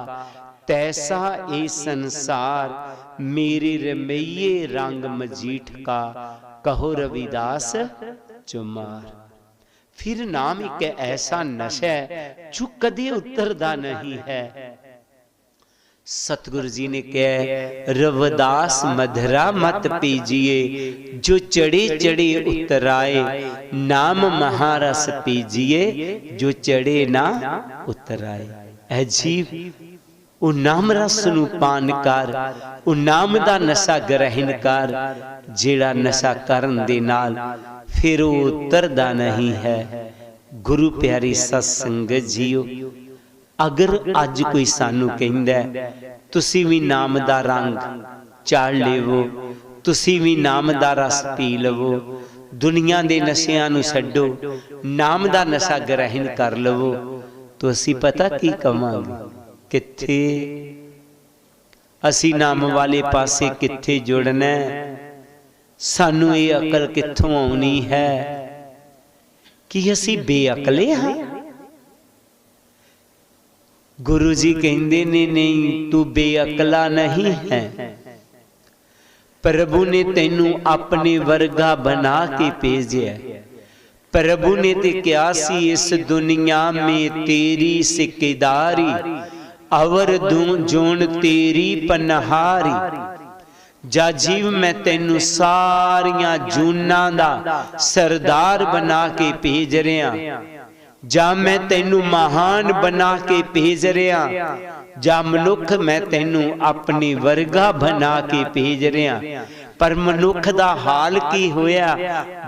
तैसा ये संसार, मेरे रमैये रंग मजीठ का, कहो रविदास चुमार। फिर नाम एक ऐसा नशा है जो कभी उतरदा नहीं है। सतगुरु जी ने कहा, रविदास मधुरा मत पीजिए, जो चढ़े चढ़े उतराए, नाम महारस पीजिए, जो चढ़े ना उतराए। अजीब ਉਹ ਨਾਮ ਰਸ ਨੂੰ ਪਾਨ ਕਰ, ਉਹ ਨਾਮ ਦਾ ਨਸ਼ਾ ਗ੍ਰਹਿਣ ਕਰ, ਜਿਹੜਾ ਨਸ਼ਾ ਕਰਨ ਦੇ ਨਾਲ ਫਿਰ ਉਹ ਉਤਰਦਾ ਨਹੀਂ ਹੈ। ਗੁਰੂ ਪਿਆਰੀ ਸਤ ਸੰਗਤ ਜੀਓ, ਅਗਰ ਅੱਜ ਕੋਈ ਸਾਨੂੰ ਕਹਿੰਦਾ ਤੁਸੀਂ ਵੀ ਨਾਮ ਦਾ ਰੰਗ ਚਾੜ ਲਵੋ, ਤੁਸੀਂ ਵੀ ਨਾਮ ਦਾ ਰਸ ਪੀ ਲਵੋ, ਦੁਨੀਆ ਦੇ ਨਸ਼ਿਆਂ ਨੂੰ ਛੱਡੋ, ਨਾਮ ਦਾ ਨਸ਼ਾ ਗ੍ਰਹਿਣ ਕਰ ਲਵੋ, ਤਾਂ ਅਸੀਂ ਪਤਾ ਕੀ ਕਵਾਂਗੇ, ਕਿੱਥੇ ਅਸੀਂ ਨਾਮ ਵਾਲੇ ਪਾਸੇ ਕਿੱਥੇ ਜੁੜਨਾ। ਸਾਨੂੰ ਇਹ ਅਕਲ ਕਿੱਥੋਂ ਆਉਣੀ ਹੈ ਕਿ ਅਸੀਂ ਬੇਅਕਲੇ ਹਾਂ। ਗੁਰੂ ਜੀ ਕਹਿੰਦੇ ਨੇ, ਨਹੀਂ ਤੂੰ ਬੇਅਕਲਾ ਨਹੀਂ ਹੈ, ਪ੍ਰਭੂ ਨੇ ਤੈਨੂੰ ਆਪਣੇ ਵਰਗਾ ਬਣਾ ਕੇ ਭੇਜਿਆ। प्रभु ने ते क्या सी, इस दुनिया में तेरी सिक्केदारी, अवर जोन तेरी पनहारी। जा जीव मैं तेनू सारियां जूना दा सरदार बना के भेज रहा, जा मैं तेनू महान बना के भेज रहा, जा मनुख मैं तेनू अपने वर्गा बना के भेज रहा। पर मनुख दा हाल की होया,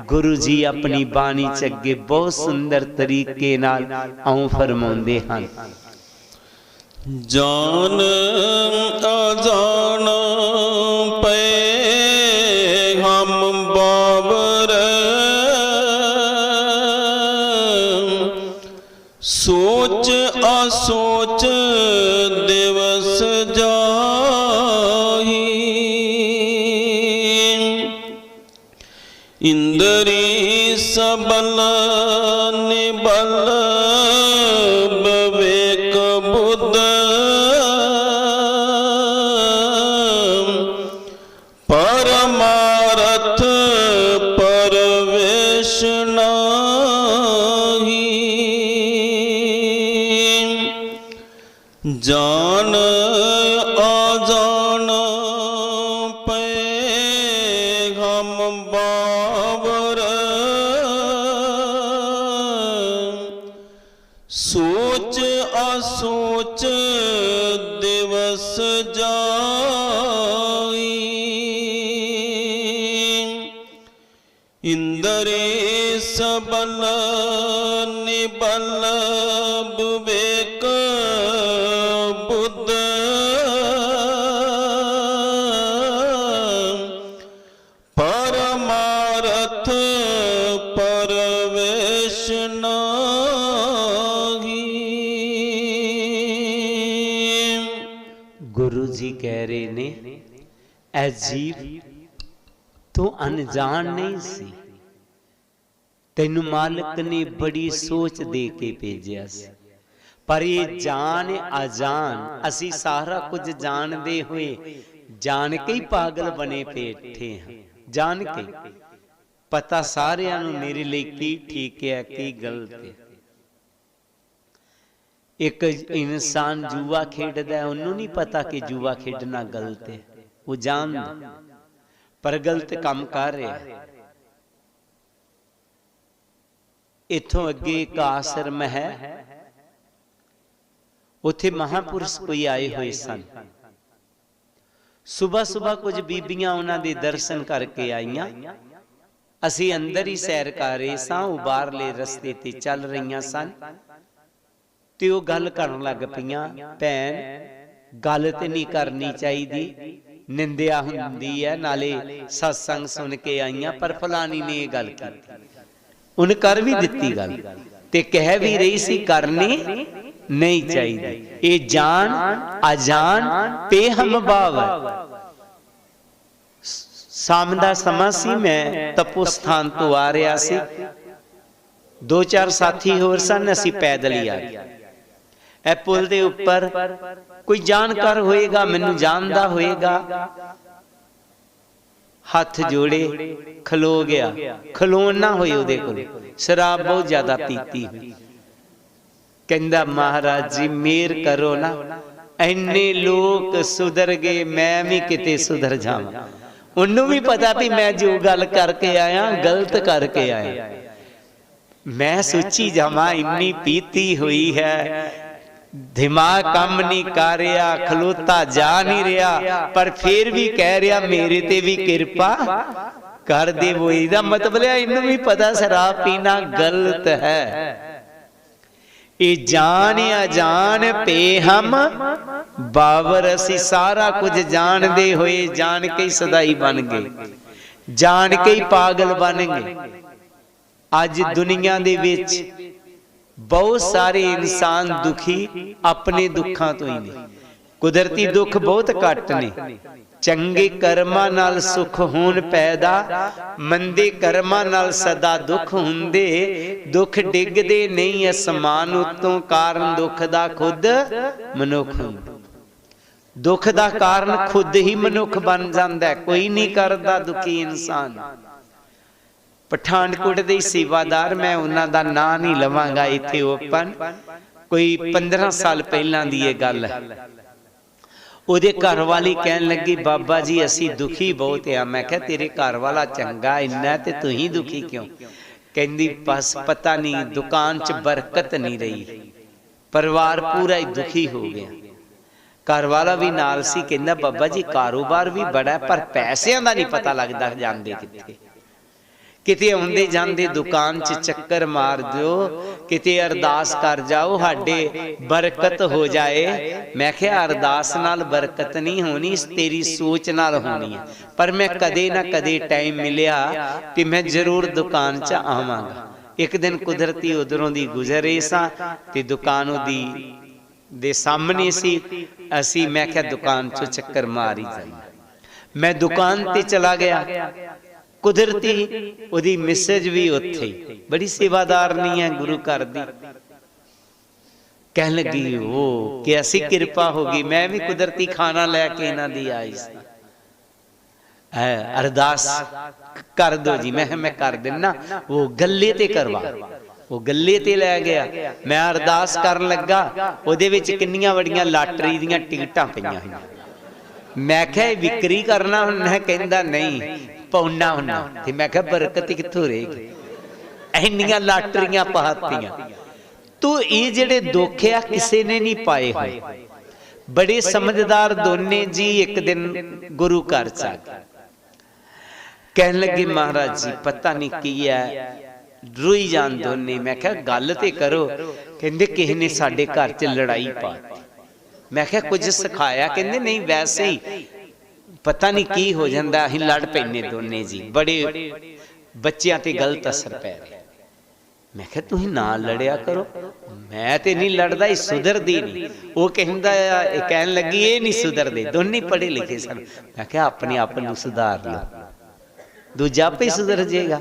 गुरु जी अपनी बाणी च अगे बहुत सुंदर तरीके नाल आऊं फरमाउंदे हन। जान अजान पे हम बाबर, सोच असोच दिवस जाही। इंद्री सबल निबल विवेक बुद्ध, परमारथ परवेश नाहि। जान अजान पे हम बाबर, सोच असोच दिवस जाई। इंद्रे सबल निबल विवेक बुद्ध, परमारथ परवेश नाहि। गुरु जी कह रहे ने, ऐ जीव तू अनजान नहीं सी, तेनू मालिक ने बड़ी सोच दे के भेजिया सी। पर ये जान अजान, असी सारा कुछ जानते हुए जान के ही पागल बने बैठे हैं। जान के पता सारियां नू मेरे लिए की ठीक है की गलत है। एक इंसान जुआ खेडदा है, उन्होंने नहीं पता कि जुआ खेडना गलत है, वो जानदा ਪਰ ਗਲਤ ਕੰਮ ਕਰ ਰਿਹਾ। ਇੱਥੋਂ ਅੱਗੇ ਇੱਕ ਆਸ਼ਰਮ ਹੈ, ਉੱਥੇ ਮਹਾਂਪੁਰਸ਼ ਕੋਈ ਆਏ ਹੋਏ ਸਨ। ਸੁਬਹ ਸੁਬਹ ਕੁਝ ਬੀਬੀਆਂ ਉਹਨਾਂ ਦੇ ਦਰਸ਼ਨ ਕਰਕੇ ਆਈਆਂ। ਅਸੀਂ ਅੰਦਰ ਹੀ ਸੈਰ ਕਰ ਰਹੇ ਸਾਂ, ਉਹ ਬਾਹਰਲੇ ਰਸਤੇ ਤੇ ਚੱਲ ਰਹੀਆਂ ਸਨ ਤੇ ਉਹ ਗੱਲ ਕਰਨ ਲੱਗ ਪਈਆਂ, ਭੈਣ ਗੱਲ ਤੇ ਨਹੀਂ ਕਰਨੀ ਚਾਹੀਦੀ, ਨਿੰਦਿਆ ਹੁੰਦੀ ਹੈ, ਨਾਲੇ ਸਤਸੰਗ ਸੁਣ ਕੇ ਆਈਆਂ, ਪਰ ਫਲਾਨੀ ਨੇ ਇਹ ਗੱਲ ਕੀਤੀ। ਉਹਨੇ ਕਰ ਵੀ ਦਿੱਤੀ ਗੱਲ ਤੇ ਕਹਿ ਵੀ ਰਹੀ ਸੀ ਕਰਨੀ ਨਹੀਂ ਚਾਹੀਦੀ। ਇਹ ਜਾਣ ਅਜਾਣ ਪੇਹਮ ਭਾਵ ਹੈ। ਸ਼ਾਮ ਦਾ ਸਮਾਂ ਸੀ, ਮੈਂ ਤਪੋ ਸਥਾਨ ਤੋਂ ਆ ਰਿਹਾ ਸੀ, 2-4 ਸਾਥੀ ਹੋਰ ਸਨ, ਅਸੀਂ ਪੈਦਲ ਹੀ ਆ ਗਏ। ਇਹ ਪੁਲ ਦੇ ਉੱਪਰ ਕੋਈ ਜਾਣਕਾਰ ਹੋਏਗਾ, ਮੈਨੂੰ ਜਾਣਦਾ ਹੋਏਗਾ, ਹੱਥ ਜੋੜੇ ਖਲੋ ਗਿਆ। ਖਲੋਣ ਨਾ ਹੋਈ ਉਹਦੇ ਕੋਲ, ਸ਼ਰਾਬ ਬਹੁਤ ਜ਼ਿਆਦਾ ਪੀਤੀ ਹੋਈ। ਕਹਿੰਦਾ ਮਹਾਰਾਜ ਜੀ ਮਿਹਰ ਕਰੋ ਨਾ, ਇੰਨੇ ਲੋਕ ਸੁਧਰ ਗਏ, ਮੈਂ ਵੀ ਕਿਤੇ ਸੁਧਰ ਜਾਵਾਂ। ਉਹਨੂੰ ਵੀ ਪਤਾ ਵੀ ਮੈਂ ਜੋ ਗੱਲ ਕਰਕੇ ਆਇਆ ਗਲਤ ਕਰਕੇ ਆਇਆ। ਮੈਂ ਸੋਚੀ ਜਾਵਾਂ ਇੰਨੀ ਪੀਤੀ ਹੋਈ ਹੈ, ਦਿਮਾਗ ਕੰਮ ਨਹੀਂ ਕਰ ਰਿਹਾ, ਖਲੋਤਾ ਜਾ ਨਹੀਂ ਰਿਹਾ, ਪਰ ਫਿਰ ਵੀ ਕਹਿ ਰਿਹਾ ਮੇਰੇ ਤੇ ਵੀ ਕਿਰਪਾ ਕਰ ਦੇ। ਉਹ ਇਹਦਾ ਮਤਲਬ ਹੈ ਇਹਨੂੰ ਵੀ ਪਤਾ ਸ਼ਰਾਬ ਪੀਣਾ ਗਲਤ ਹੈ। ਇਹ ਜਾਣ ਅਜਾਣ ਪੇਹਮ ਬਾਵਰ, ਅਸੀਂ ਸਾਰਾ ਕੁਝ ਜਾਣਦੇ ਹੋਏ ਜਾਣ ਕੇ ਹੀ ਸਦਾਈ ਬਣ ਗਏ, ਜਾਣ ਕੇ ਹੀ ਪਾਗਲ ਬਣ ਗਏ। ਅੱਜ ਦੁਨੀਆ ਦੇ ਵਿੱਚ ਬਹੁਤ ਸਾਰੇ ਇਨਸਾਨ ਦੁਖੀ ਆਪਣੇ ਦੁੱਖਾਂ ਤੋਂ ਹੀ ਨੇ। ਕੁਦਰਤੀ ਦੁੱਖ ਬਹੁਤ ਘੱਟ ਨੇ। ਚੰਗੇ ਕਰਮਾਂ ਨਾਲ ਸੁਖ ਹੋਣ ਪੈਦਾ, ਮੰਦੇ ਕਰਮਾਂ ਨਾਲ ਸਦਾ ਦੁੱਖ ਹੁੰਦੇ। ਦੁੱਖ ਡਿੱਗਦੇ ਨਹੀਂ ਅਸਮਾਨ ਉਤੋਂ, ਕਾਰਨ ਦੁੱਖ ਦਾ ਖੁਦ ਮਨੁੱਖ ਹੁੰਦਾ। ਦੁੱਖ ਦਾ ਕਾਰਨ ਖੁਦ ਹੀ ਮਨੁੱਖ ਬਣ ਜਾਂਦਾ, ਕੋਈ ਨਹੀਂ ਕਰਦਾ ਦੁਖੀ ਇਨਸਾਨ। ਪਠਾਨਕੋਟ ਦੇ ਸੇਵਾਦਾਰ, ਮੈਂ ਉਹਨਾਂ ਦਾ ਨਾਂ ਨਹੀਂ ਲਵਾਂਗਾ ਇੱਥੇ ਓਪਨ, ਕੋਈ 15 ਸਾਲ ਪਹਿਲਾਂ ਦੀ ਇਹ ਗੱਲ ਹੈ। ਉਹਦੇ ਘਰ ਵਾਲੀ ਕਹਿਣ ਲੱਗੀ ਬਾਬਾ ਜੀ ਅਸੀਂ ਦੁਖੀ ਬਹੁਤ ਆ। ਮੈਂ ਕਿਹਾ ਤੇਰੇ ਘਰ ਵਾਲਾ ਚੰਗਾ ਇੰਨਾ ਤੇ ਤੂੰ ਹੀ ਦੁਖੀ ਕਿਉਂ? ਕਹਿੰਦੀ ਬਸ ਪਤਾ ਨਹੀਂ ਦੁਕਾਨ 'ਚ ਬਰਕਤ ਨਹੀਂ ਰਹੀ, ਪਰਿਵਾਰ ਪੂਰਾ ਹੀ ਦੁਖੀ ਹੋ ਗਿਆ। ਘਰ ਵਾਲਾ ਵੀ ਨਾਲ ਸੀ, ਕਹਿੰਦਾ ਬਾਬਾ ਜੀ ਕਾਰੋਬਾਰ ਵੀ ਬੜਾ ਪਰ ਪੈਸਿਆਂ ਦਾ ਨਹੀਂ ਪਤਾ ਲੱਗਦਾ ਜਾਂਦੇ ਕਿੱਥੇ। ਕਿਤੇ ਆਉਂਦੇ ਜਾਂਦੇ ਦੁਕਾਨ 'ਚ ਚੱਕਰ ਮਾਰ ਦਿਓ, ਕਿਤੇ ਅਰਦਾਸ ਕਰ ਜਾਓ ਸਾਡੇ ਬਰਕਤ ਹੋ ਜਾਏ। ਮੈਂ ਕਿਹਾ ਅਰਦਾਸ ਨਾਲ ਬਰਕਤ ਨਹੀਂ ਹੋਣੀ, ਤੇਰੀ ਸੋਚ ਨਾਲ ਹੋਣੀ ਹੈ। ਪਰ ਮੈਂ ਕਦੇ ਨਾ ਕਦੇ ਟਾਈਮ ਮਿਲਿਆ ਕਿ ਮੈਂ ਜ਼ਰੂਰ ਦੁਕਾਨ 'ਚ ਆਵਾਂਗਾ। ਇੱਕ ਦਿਨ ਕੁਦਰਤੀ ਉਧਰੋਂ ਦੀ ਗੁਜ਼ਰੇ ਸਾਂ ਤੇ ਦੁਕਾਨ ਉਹਦੀ ਦੇ ਸਾਹਮਣੇ ਸੀ। ਅਸੀਂ ਮੈਂ ਕਿਹਾ ਦੁਕਾਨ 'ਚੋਂ ਚੱਕਰ ਮਾਰ ਹੀ ਜਾਈਏ। ਮੈਂ ਦੁਕਾਨ ਤੇ ਚਲਾ ਗਿਆ, ਕੁਦਰਤੀ ਉਹਦੀ ਮੈਸੇਜ ਵੀ ਉੱਥੇ, ਬੜੀ ਸੇਵਾਦਾਰ ਨਹੀਂ ਹੈ ਗੁਰੂ ਘਰ ਦੀ। ਕਹਿਣ ਲੱਗੀ ਉਹ ਕਿ ਅਸੀਂ ਕਿਰਪਾ ਹੋ ਗਈ। ਮੈਂ ਵੀ ਕੁਦਰਤੀ ਖਾਣਾ ਲੈ ਕੇ ਇਹਨਾਂ ਦੀ ਆਈ ਸੀ। ਅਰਦਾਸ ਕਰ ਦੋ ਜੀ। ਮੈਂ ਕਰ ਦਿੰਨਾ, ਉਹ ਗੱਲੇ ਤੇ ਕਰਵਾ। ਉਹ ਗੱਲੇ ਤੇ ਲੈ ਗਿਆ। ਮੈਂ ਅਰਦਾਸ ਕਰਨ ਲੱਗਾ, ਉਹਦੇ ਵਿੱਚ ਕਿੰਨੀਆਂ ਵੱਡੀਆਂ ਲਾਟਰੀ ਦੀਆਂ ਟਿਕਟਾਂ ਪਈਆਂ ਹੋਈਆਂ। ਮੈਂ ਕਿਹਾ ਇਹ ਵਿਕਰੀ ਕਰਨਾ ਹੁੰਦਾ? ਕਹਿੰਦਾ ਨਹੀਂ ਪਾਉਣਾ ਹੁੰਦਾ। ਤੇ ਮੈਂ ਕਿਹਾ ਬਰਕਤ ਕਿੱਥੋਂ ਰਹੇਗੀ, ਇੰਨੀਆਂ ਲਾਟਰੀਆਂ ਪਾਤੀਆਂ। ਤੂੰ ਇਹ ਜਿਹੜੇ ਦੁੱਖ ਆ ਕਿਸੇ ਨੇ ਨਹੀਂ ਪਾਏ ਹੋਏ। ਬੜੇ ਸਮਝਦਾਰ ਦੋਨੇ ਜੀ ਇੱਕ ਦਿਨ ਗੁਰੂ ਘਰ ਚ ਆ ਗਏ। ਕਹਿਣ ਲੱਗੇ ਮਹਾਰਾਜ ਜੀ ਪਤਾ ਨਹੀਂ ਕੀ ਹੈ, ਰੋਈ ਜਾਣ ਦੋਨੇ। ਮੈਂ ਕਿਹਾ ਗੱਲ ਤੇ ਕਰੋ। ਕਹਿੰਦੇ ਕਿਸੇ ਨੇ ਸਾਡੇ ਘਰ ਚ ਲੜਾਈ ਪਾਤੀ। ਮੈਂ ਕਿਹਾ ਕੁਝ ਸਿਖਾਇਆ? ਕਹਿੰਦੇ ਨਹੀਂ ਵੈਸੇ ਹੀ ਪਤਾ ਨਹੀਂ ਕੀ ਹੋ ਜਾਂਦਾ, ਅਸੀਂ ਲੜ ਪੈਨੇ ਦੋਨੇ ਜੀ, ਬੜੇ ਬੱਚਿਆਂ ਤੇ ਗਲਤ ਅਸਰ ਪੈ ਰਿਹਾ। ਮੈਂ ਕਿਹਾ ਤੁਸੀਂ ਨਾ ਲੜਿਆ ਕਰੋ। ਮੈਂ ਤੇ ਨਹੀਂ ਲੜਦਾ, ਇਹ ਸੁਧਰਦੀ ਨਹੀਂ। ਉਹ ਕਹਿੰਦਾ ਕਹਿਣ ਲੱਗੀ ਇਹ ਨਹੀਂ ਸੁਧਰਦੇ। ਦੋਨੇ ਪੜ੍ਹੇ ਲਿਖੇ ਸਨ। ਮੈਂ ਕਿਹਾ ਆਪਣੇ ਆਪ ਨੂੰ ਸੁਧਾਰ ਲਓ, ਦੂਜਾ ਆਪੇ ਸੁਧਰ ਜਾਏਗਾ।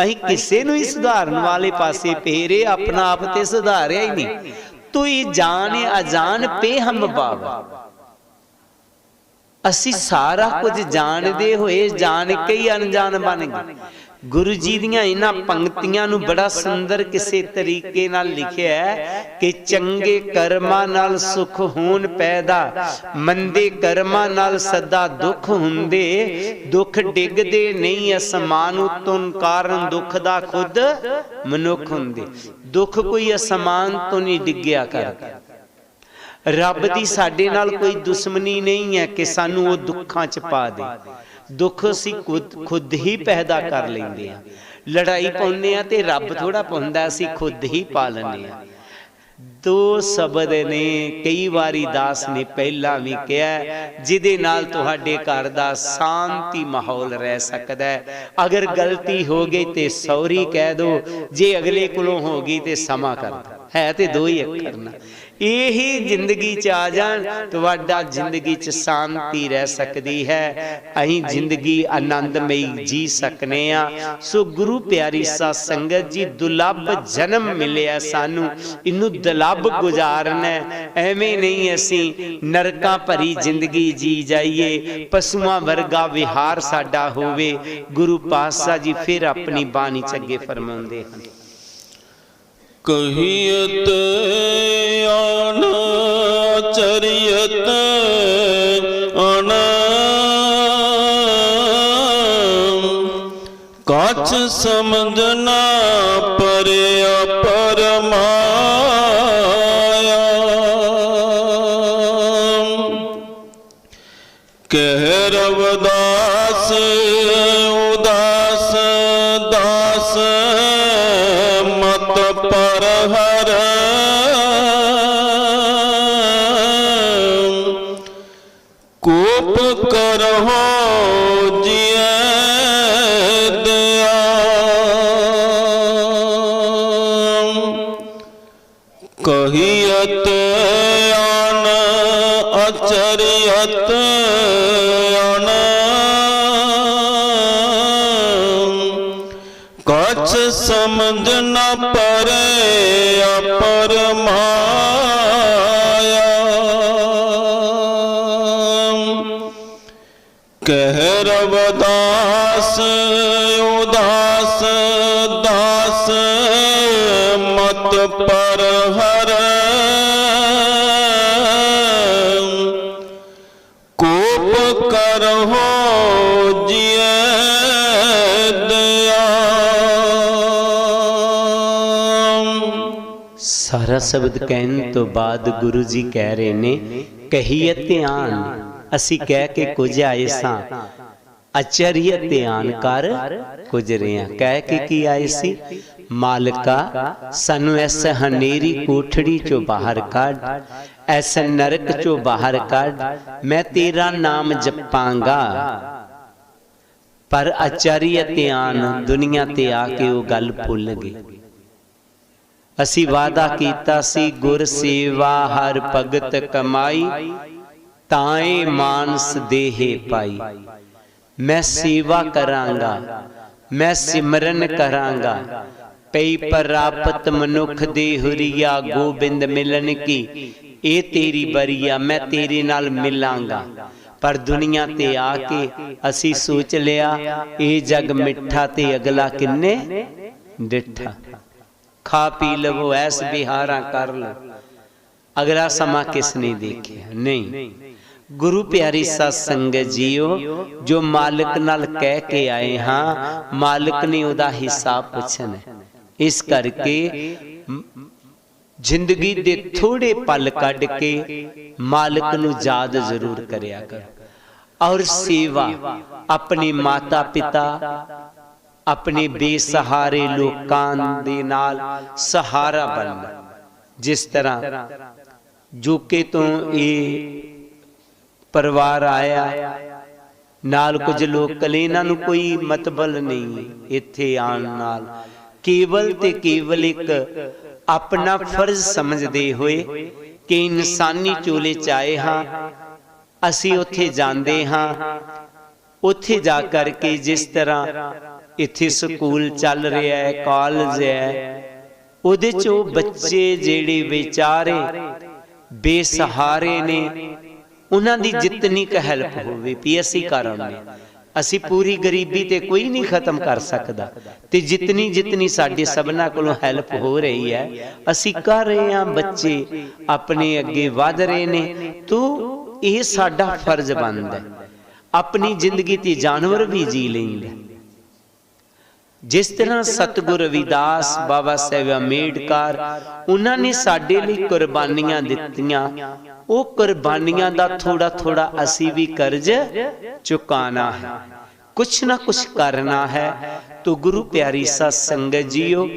ਅਸੀਂ ਕਿਸੇ ਨੂੰ ਹੀ ਸੁਧਾਰਨ ਵਾਲੇ ਪਾਸੇ ਫੇਰੇ, ਆਪਣਾ ਆਪ ਤੇ ਸੁਧਾਰਿਆ ਹੀ ਨਹੀਂ। ਤੂੰ ਹੀ ਜਾਣ ਅਜਾਨ ਪੇਹਮ ਬਾਵਾ। ਅਸੀਂ ਸਾਰਾ ਕੁਝ ਜਾਣਦੇ ਹੋਏ ਜਾਣ ਕੇ ਹੀ ਅਣਜਾਣ ਬਣ ਗਏ। ਗੁਰੂ ਜੀ ਦੀਆਂ ਇਹਨਾਂ ਪੰਕਤੀਆਂ ਨੂੰ ਬੜਾ ਸੁੰਦਰ ਕਿਸੇ ਤਰੀਕੇ ਨਾਲ ਲਿਖਿਆ ਹੈ ਕਿ ਚੰਗੇ ਕਰਮਾਂ ਨਾਲ ਸੁਖ ਹੋਣ ਪੈਦਾ, ਮੰਦੇ ਕਰਮਾਂ ਨਾਲ ਸਦਾ ਦੁੱਖ ਹੁੰਦੇ। ਦੁੱਖ ਡਿੱਗਦੇ ਨਹੀਂ ਅਸਮਾਨ ਉਤੋਂ, ਕਾਰਨ ਦੁੱਖ ਦਾ ਖੁਦ ਮਨੁੱਖ ਹੁੰਦੇ। ਦੁੱਖ ਕੋਈ ਅਸਮਾਨ ਤੋਂ ਨਹੀਂ ਡਿੱਗਿਆ ਕਰਦਾ। ਰੱਬ ਦੀ ਸਾਡੇ ਨਾਲ ਕੋਈ ਦੁਸ਼ਮਣੀ ਨਹੀਂ ਹੈ ਕਿ ਸਾਨੂੰ ਉਹ ਦੁੱਖਾਂ 'ਚ ਪਾ ਦੇ। ਦੁੱਖ ਅਸੀਂ ਖੁਦ ਹੀ ਪੈਦਾ ਕਰ ਲੈਂਦੇ ਹਾਂ। ਲੜਾਈ ਪਾਉਂਦੇ ਹਾਂ ਤੇ ਰੱਬ ਥੋੜਾ ਪਾਉਂਦਾ, ਅਸੀਂ ਖੁਦ ਹੀ ਪਾ ਲੈਂਦੇ ਹਾਂ। ਦੋ ਸ਼ਬਦ ਨੇ ਕਈ ਵਾਰੀ ਦਾਸ ਨੇ ਪਹਿਲਾਂ ਵੀ ਕਿਹਾ, ਜਿਹਦੇ ਨਾਲ ਤੁਹਾਡੇ ਘਰ ਦਾ ਸ਼ਾਂਤੀ ਮਾਹੌਲ ਰਹਿ ਸਕਦਾ ਹੈ। ਅਗਰ ਗਲਤੀ ਹੋ ਗਈ ਤੇ ਸੌਰੀ ਕਹਿ ਦੋ, ਜੇ ਅਗਲੇ ਕੋਲੋਂ ਹੋ ਗਈ ਤੇ ਸਮਾਂ ਕਰ ਦੋ। ਹੈ ਤੇ ਦੋ ਹੀ ਅੱਖਰ ਨਾ। ਇਹੀ ਜ਼ਿੰਦਗੀ 'ਚ ਆ ਜਾਣ, ਤੁਹਾਡਾ ਜ਼ਿੰਦਗੀ 'ਚ ਸ਼ਾਂਤੀ ਰਹਿ ਸਕਦੀ ਹੈ। ਅਸੀਂ ਜ਼ਿੰਦਗੀ ਆਨੰਦਮਈ ਜੀ ਸਕਨੇ ਆ। ਸੋ ਗੁਰੂ ਪਿਆਰੀ ਸਾਧ ਸੰਗਤ ਜੀ, ਦੁਲੱਭ ਜਨਮ ਮਿਲਿਆ ਸਾਨੂੰ, ਇਹਨੂੰ ਦੁਲੱਭ ਗੁਜ਼ਾਰਨਾ। ਐਵੇਂ ਨਹੀਂ ਅਸੀਂ ਨਰਕਾਂ ਭਰੀ ਜ਼ਿੰਦਗੀ ਜੀ ਜਾਈਏ, ਪਸ਼ੂਆਂ ਵਰਗਾ ਵਿਹਾਰ ਸਾਡਾ ਹੋਵੇ। ਗੁਰੂ ਪਾਤਸ਼ਾਹ ਜੀ ਫਿਰ ਆਪਣੀ ਬਾਣੀ 'ਚ ਅੱਗੇ ਫਰਮਾਉਂਦੇ ਹਨ, ਕਹੀਅਤ ਆਨ ਚਰਿਅਤ ਆਨ ਕਾਛ ਸਮਝਣਾ ਪਰਿਆ ਪਰਮਾਇਆ। ਕਹਿ ਰਵਿਦਾਸ ਉਦਾਸ ਦਾਸ ਮਤ ਪਰ ਹਰ ਕੋਪ ਕਰਹੁ ਜਿਐ ਦਇਆ। ਕਹੀਅਤ ਆਨ ਅਚਰਿਅਤ ਆਨ ਕਛ ਸਮਝ ਨ ਪਰੇ ਅਪਰਮਾਇਆ। ਕਹਿ ਰਵਿਦਾਸ ਉਦਾਸ ਦਾਸ ਮਤ ਪਰ ਹਰ ਕੋਪ ਕਰਹੁ ਜਿਐ ਦਇਆ। ਸਾਰਾ ਸ਼ਬਦ ਕਹਿਣ ਤੋਂ ਬਾਅਦ ਗੁਰੂ ਜੀ ਕਹਿ ਰਹੇ ਨੇ, ਕਹੀਏ ਧਿਆਨ, ਅਸੀਂ ਕਹਿ ਕੇ ਕੁਝ ਆਏ ਸਾਂ, ਅਚਰਿਆ ਧਿਆਨ ਕਰ ਕੁਝ ਰਹੇ ਹਾਂ। ਕਹਿ ਕੇ ਕੀ ਆਏ ਸੀ? ਮਾਲਕਾ ਸਾਨੂੰ ਇਸ ਹਨੇਰੀ ਕੋਠੜੀ ਚੋਂ ਬਾਹਰ ਕੱਢ, ਇਸ ਨਰਕ ਚੋਂ ਬਾਹਰ ਕੱਢ, ਮੈਂ ਤੇਰਾ ਨਾਮ ਜਪਾਂਗਾ। ਪਰ ਅਚਰਿਆ ਧਿਆਨ ਦੁਨੀਆ ਤੇ ਆ ਕੇ ਉਹ ਗੱਲ ਭੁੱਲ ਗਏ। ਅਸੀਂ ਵਾਅਦਾ ਕੀਤਾ ਸੀ, ਗੁਰ ਸੇਵਾ ਹਰ ਭਗਤ ਕਮਾਈ, ਤਾਏ ਮਾਨਸ ਦੇਹੇ ਪਾਈ। ਮੈਂ ਸੇਵਾ ਕਰਾਂਗਾ, ਮੈਂ ਸਿਮਰਨ ਕਰਾਂਗਾ, ਪਈ ਪ੍ਰਾਪਤ ਮਨੁੱਖ ਦੇ ਹੁਰੀਆ, ਗੋਬਿੰਦ ਮਿਲਨ ਕੀ ਇਹ ਤੇਰੀ ਬਰੀਆ, ਮੈਂ ਤੇਰੇ ਨਾਲ ਮਿਲਾਂਗਾ। ਪਰ ਦੁਨੀਆ ਤੇ ਆ ਕੇ ਅਸੀਂ ਸੋਚ ਲਿਆ, ਇਹ ਜਗ ਮਿੱਠਾ ਤੇ ਅਗਲਾ ਕਿੰਨੇ ਡਿੱਠਾ। ਖਾ ਪੀ ਲਵੋ, ਐਸ ਬਿਹਾਰਾਂ ਕਰ ਲੋ, ਅਗਲਾ ਸਮਾਂ ਕਿਸ ਨੇ ਦੇਖਿਆ ਨਹੀਂ। ਗੁਰੂ ਪਿਆਰੀ ਸਾਧ ਸੰਗਤ ਜੀਓ, ਜੋ ਮਾਲਕ ਨਾਲ ਕਹਿ ਕੇ ਆਏ ਹਾਂ, ਮਾਲਕ ਨੇ ਉਹਦਾ ਹਿਸਾਬ ਪੁੱਛਣਾ। ਇਸ ਕਰਕੇ ਜ਼ਿੰਦਗੀ ਦੇ ਥੋੜੇ ਪਲ ਕੱਢ ਕੇ ਮਾਲਕ ਨੂੰ ਯਾਦ ਜ਼ਰੂਰ ਕਰਿਆ ਕਰੋ। ਔਰ ਸੇਵਾ, ਆਪਣੇ ਮਾਤਾ ਪਿਤਾ, ਆਪਣੇ ਬੇਸਹਾਰੇ ਲੋਕਾਂ ਦੇ ਨਾਲ ਸਹਾਰਾ ਬਣਨਾ। ਜਿਸ ਤਰ੍ਹਾਂ ਜੋਕੇ ਤੋਂ ਇਹ ਪਰਿਵਾਰ ਆਇਆ, ਨਾਲ ਕੁਝ ਲੋਕ ਇਹਨਾਂ ਨੂੰ ਕੋਈ ਮਤਲਬ ਨਹੀਂ ਇੱਥੇ ਆਉਣ ਨਾਲ, ਕੇਵਲ ਤੇ ਕੇਵਲ ਇੱਕ ਆਪਣਾ ਫਰਜ਼ ਸਮਝਦੇ ਹੋਏ ਕਿ ਇਨਸਾਨੀ ਚੋਲੇ ਚ ਆਏ ਹਾਂ, ਅਸੀਂ ਉੱਥੇ ਜਾਂਦੇ ਹਾਂ। ਉੱਥੇ ਜਾ ਕਰਕੇ ਜਿਸ ਤਰ੍ਹਾਂ ਇੱਥੇ ਸਕੂਲ ਚੱਲ ਰਿਹਾ ਹੈ, ਕਾਲਜ ਹੈ, ਉਹਦੇ ਚ ਉਹ ਬੱਚੇ ਜਿਹੜੇ ਵਿਚਾਰੇ ਬੇਸਹਾਰੇ ਨੇ, ਉਹਨਾਂ ਦੀ ਜਿਤਨੀ ਕੁ ਹੈਲਪ ਹੋਵੇ ਵੀ ਅਸੀਂ ਕਰਾਂਗੇ। ਅਸੀਂ ਪੂਰੀ ਗਰੀਬੀ ਤੇ ਕੋਈ ਨਹੀਂ ਖਤਮ ਕਰ ਸਕਦਾ, ਤੇ ਜਿਤਨੀ ਜਿਤਨੀ ਸਾਡੇ ਸਭਨਾਂ ਕੋਲੋਂ ਹੈਲਪ ਹੋ ਰਹੀ ਹੈ ਅਸੀਂ ਕਰ ਰਹੇ ਹਾਂ। ਬੱਚੇ ਆਪਣੇ ਅੱਗੇ ਵਧ ਰਹੇ ਨੇ, ਤੋ ਇਹ ਸਾਡਾ ਫਰਜ਼ ਬਣਦਾ। ਆਪਣੀ ਜ਼ਿੰਦਗੀ ਤੇ ਜਾਨਵਰ ਵੀ ਜੀ ਲੈਂਦਾ। ਜਿਸ ਤਰ੍ਹਾਂ ਸਤਿਗੁਰ ਰਵਿਦਾਸ, ਬਾਬਾ ਸਾਹਿਬ ਅੰਬੇਡਕਰ, ਉਹਨਾਂ ਨੇ ਸਾਡੇ ਲਈ ਕੁਰਬਾਨੀਆਂ ਦਿੱਤੀਆਂ। ਉਹ ਕੁਰਬਾਨੀਆਂ ਦਾ ਥੋੜਾ ਥੋੜਾ ਅਸੀਂ ਵੀ ਕਰਜ਼ ਚੁਕਾਣਾ ਹੈ, ਕੁਛ ਨਾ ਕੁਛ ਕਰਨਾ ਹੈ। ਤੋ ਗੁਰੂ ਪਿਆਰੀ ਸਾਧ ਸੰਗਤ ਜੀਓ,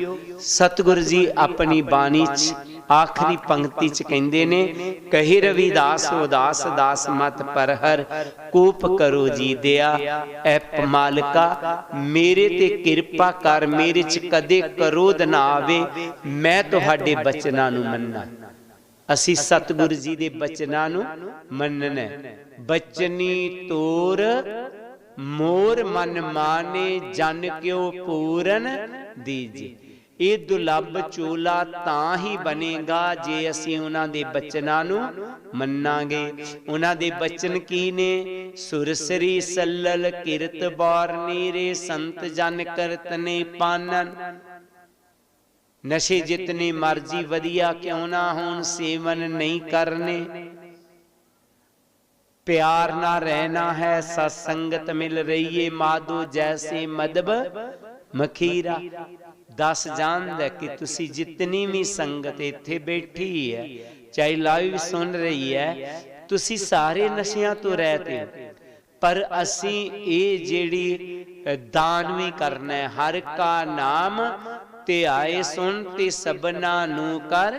ਸਤਿਗੁਰ ਜੀ ਆਪਣੀ ਬਾਣੀ 'ਚ ਆਖਰੀ ਪੰਕਤੀ 'ਚ ਕਹਿੰਦੇ ਨੇ, ਕਹੇ ਰਵਿਦਾਸ ਉਦਾਸ ਦਾਸ ਮਤ ਪਰਹਰ, ਕੂਪ ਕਰੋ ਜੀ ਦਿਆ ਐ ਮਾਲਕਾ, ਮੇਰੇ ਤੇ ਕਿਰਪਾ ਕਰ, ਮੇਰੇ 'ਚ ਕਦੇ ਕਰੋਧ ਨਾ ਆਵੇ, ਮੈਂ ਤੁਹਾਡੇ ਬਚਨਾਂ ਨੂੰ ਮੰਨਾਂ। ਅਸੀਂ ਸਤਿਗੁਰੂ ਜੀ ਦੇ ਬਚਨਾਂ ਨੂੰ ਮੰਨਣਾ। ਬਚਨੀ ਤੋਰ ਮੋਰ ਮਨ ਮਾਨੇ, ਜਨ ਕਿਉ ਪੂਰਨ ਦੀਜੇ। ਇਹ ਦੁਲੱਭ ਚੋਲਾ ਤਾਂ ਹੀ ਬਣੇਗਾ ਜੇ ਅਸੀਂ ਉਹਨਾਂ ਦੇ ਬਚਨਾਂ ਨੂੰ ਮੰਨਾਂਗੇ। ਉਹਨਾਂ ਦੇ ਬਚਨ ਕੀ ਨੇ? ਸੁਰਸਰੀ ਸੱਲਲ ਕਿਰਤ ਬਾਰ ਨੀਰੇ, ਸੰਤ ਜਨ ਕਰਤ ਨੇ ਪਾਨਨ। ਨਸ਼ੇ ਜਿਤਨੇ ਮਰਜੀ ਵਧੀਆ ਕਿਉਂ ਨਾ ਹੋਣ, ਸੇਵਨ ਨਹੀਂ ਕਰਨੇ। ਪਿਆਰ ਨਾ ਰਹਿਣਾ ਹੈ, ਸਤਸੰਗਤ ਮਿਲ ਰਹੀ ਏ, ਮਾਧੋ ਜੈਸੇ ਮਦਬ ਮਖੀਰਾ। ਦੱਸ ਜਾਣਦਾ ਕਿ ਤੁਸੀਂ ਜਿਤਨੀ ਵੀ ਸੰਗਤ ਇੱਥੇ ਬੈਠੀ ਹੈ, ਚਾਹੇ ਲਾਈਵ ਸੁਣ ਰਹੀ ਹੈ, ਤੁਸੀਂ ਸਾਰੇ ਨਸ਼ਿਆਂ ਤੋਂ ਰਹਿਤੇ ਹੋ। ਪਰ ਅਸੀਂ ਇਹ ਜਿਹੜੀ ਦਾਨ ਵੀ ਕਰਨਾ ਹੈ, ਹਰ ਕਾ ਨਾਮ ਤੇ ਆਏ ਸੁਣ ਤੇ ਸਭਨਾ ਨੂੰ ਕਰ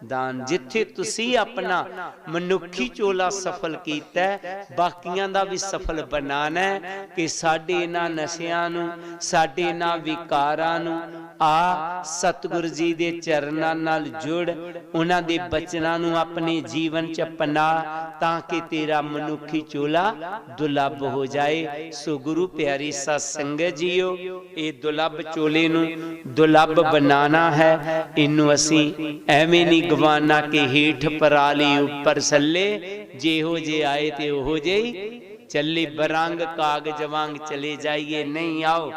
ਦਾਨ। ਜਿੱਥੇ ਤੁਸੀਂ ਆਪਣਾ ਮਨੁੱਖੀ ਚੋਲਾ ਸਫਲ ਕੀਤਾ, ਬਾਕੀਆਂ ਦਾ ਵੀ ਸਫਲ ਬਣਾਣਾ ਹੈ। ਕਿ ਸਾਡੇ ਇਹਨਾਂ ਨਸ਼ਿਆਂ ਨੂੰ, ਸਾਡੇ ਇਹਨਾਂ ਵਿਕਾਰਾਂ ਨੂੰ ਆ ਸਤਿਗੁਰ ਜੀ ਦੇ ਚਰਨਾਂ ਨਾਲ ਜੁੜ, ਉਹਨਾਂ ਦੇ ਬਚਨਾਂ ਨੂੰ ਆਪਣੇ ਜੀਵਨ 'ਚ ਅਪਣਾ, ਤਾਂ ਕਿ ਤੇਰਾ ਮਨੁੱਖੀ ਚੋਲਾ ਦੁਲੱਭ ਹੋ ਜਾਏ। ਸੋ ਗੁਰੂ ਪਿਆਰੀ ਸਾਧ ਸੰਗਤ ਜੀਓ, ਇਹ ਦੁਲੱਭ ਚੋਲੇ ਨੂੰ ਦੁਲੱਭ ਬਣਾਣਾ ਹੈ। ਇਹਨੂੰ ਅਸੀਂ ਐਵੇਂ ਨਹੀਂ ਗਵਾਨਾ ਕਿ ਹੀਠ ਪਰਾਲੀ ਉੱਪਰ ਸੱਲੇ, ਜਿਹੋ ਜੇ ਆਏ ਤੇ ਉਹੋ ਜਿਹੀ ਚੱਲੇ, ਬਰੰਗ ਕਾਗਜ਼ ਵਾਂਗ ਚਲੇ ਜਾਈਏ। ਨਹੀਂ, ਆਓ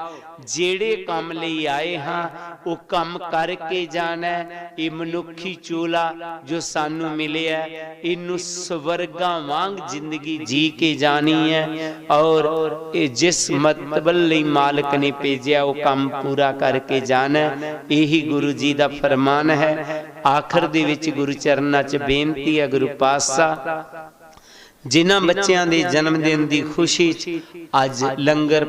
ਜਿਹੜੇ ਕੰਮ ਲਈ ਆਏ ਹਾਂ ਉਹ ਕੰਮ ਕਰਕੇ ਜਾਣਾ। ਇਹ ਮਨੁੱਖੀ ਚੋਲਾ ਜੋ ਸਾਨੂੰ ਮਿਲਿਆ, ਇਹਨੂੰ ਸਵਰਗਾਂ ਵਾਂਗ ਜ਼ਿੰਦਗੀ ਜੀ ਕੇ ਜਾਣੀ ਹੈ। ਔਰ ਇਹ ਜਿਸ ਮਤਲਬ ਲਈ ਮਾਲਕ ਨੇ ਭੇਜਿਆ ਉਹ ਕੰਮ ਪੂਰਾ ਕਰਕੇ ਜਾਣਾ। ਇਹੀ ਗੁਰੂ ਜੀ ਦਾ ਫਰਮਾਨ ਹੈ। ਆਖਰ ਦੇ ਵਿੱਚ ਗੁਰੂ ਚਰਨਾਂ 'ਚ ਬੇਨਤੀ ਹੈ, ਗੁਰੂ ਪਾਤਸ਼ਾਹ ਜਿਨ੍ਹਾਂ ਬੱਚਿਆਂ ਦੇ ਜਨਮ ਦਿਨ ਦੀ ਖੁਸ਼ੀ 'ਚ ਅੱਜ ਲੰਗਰ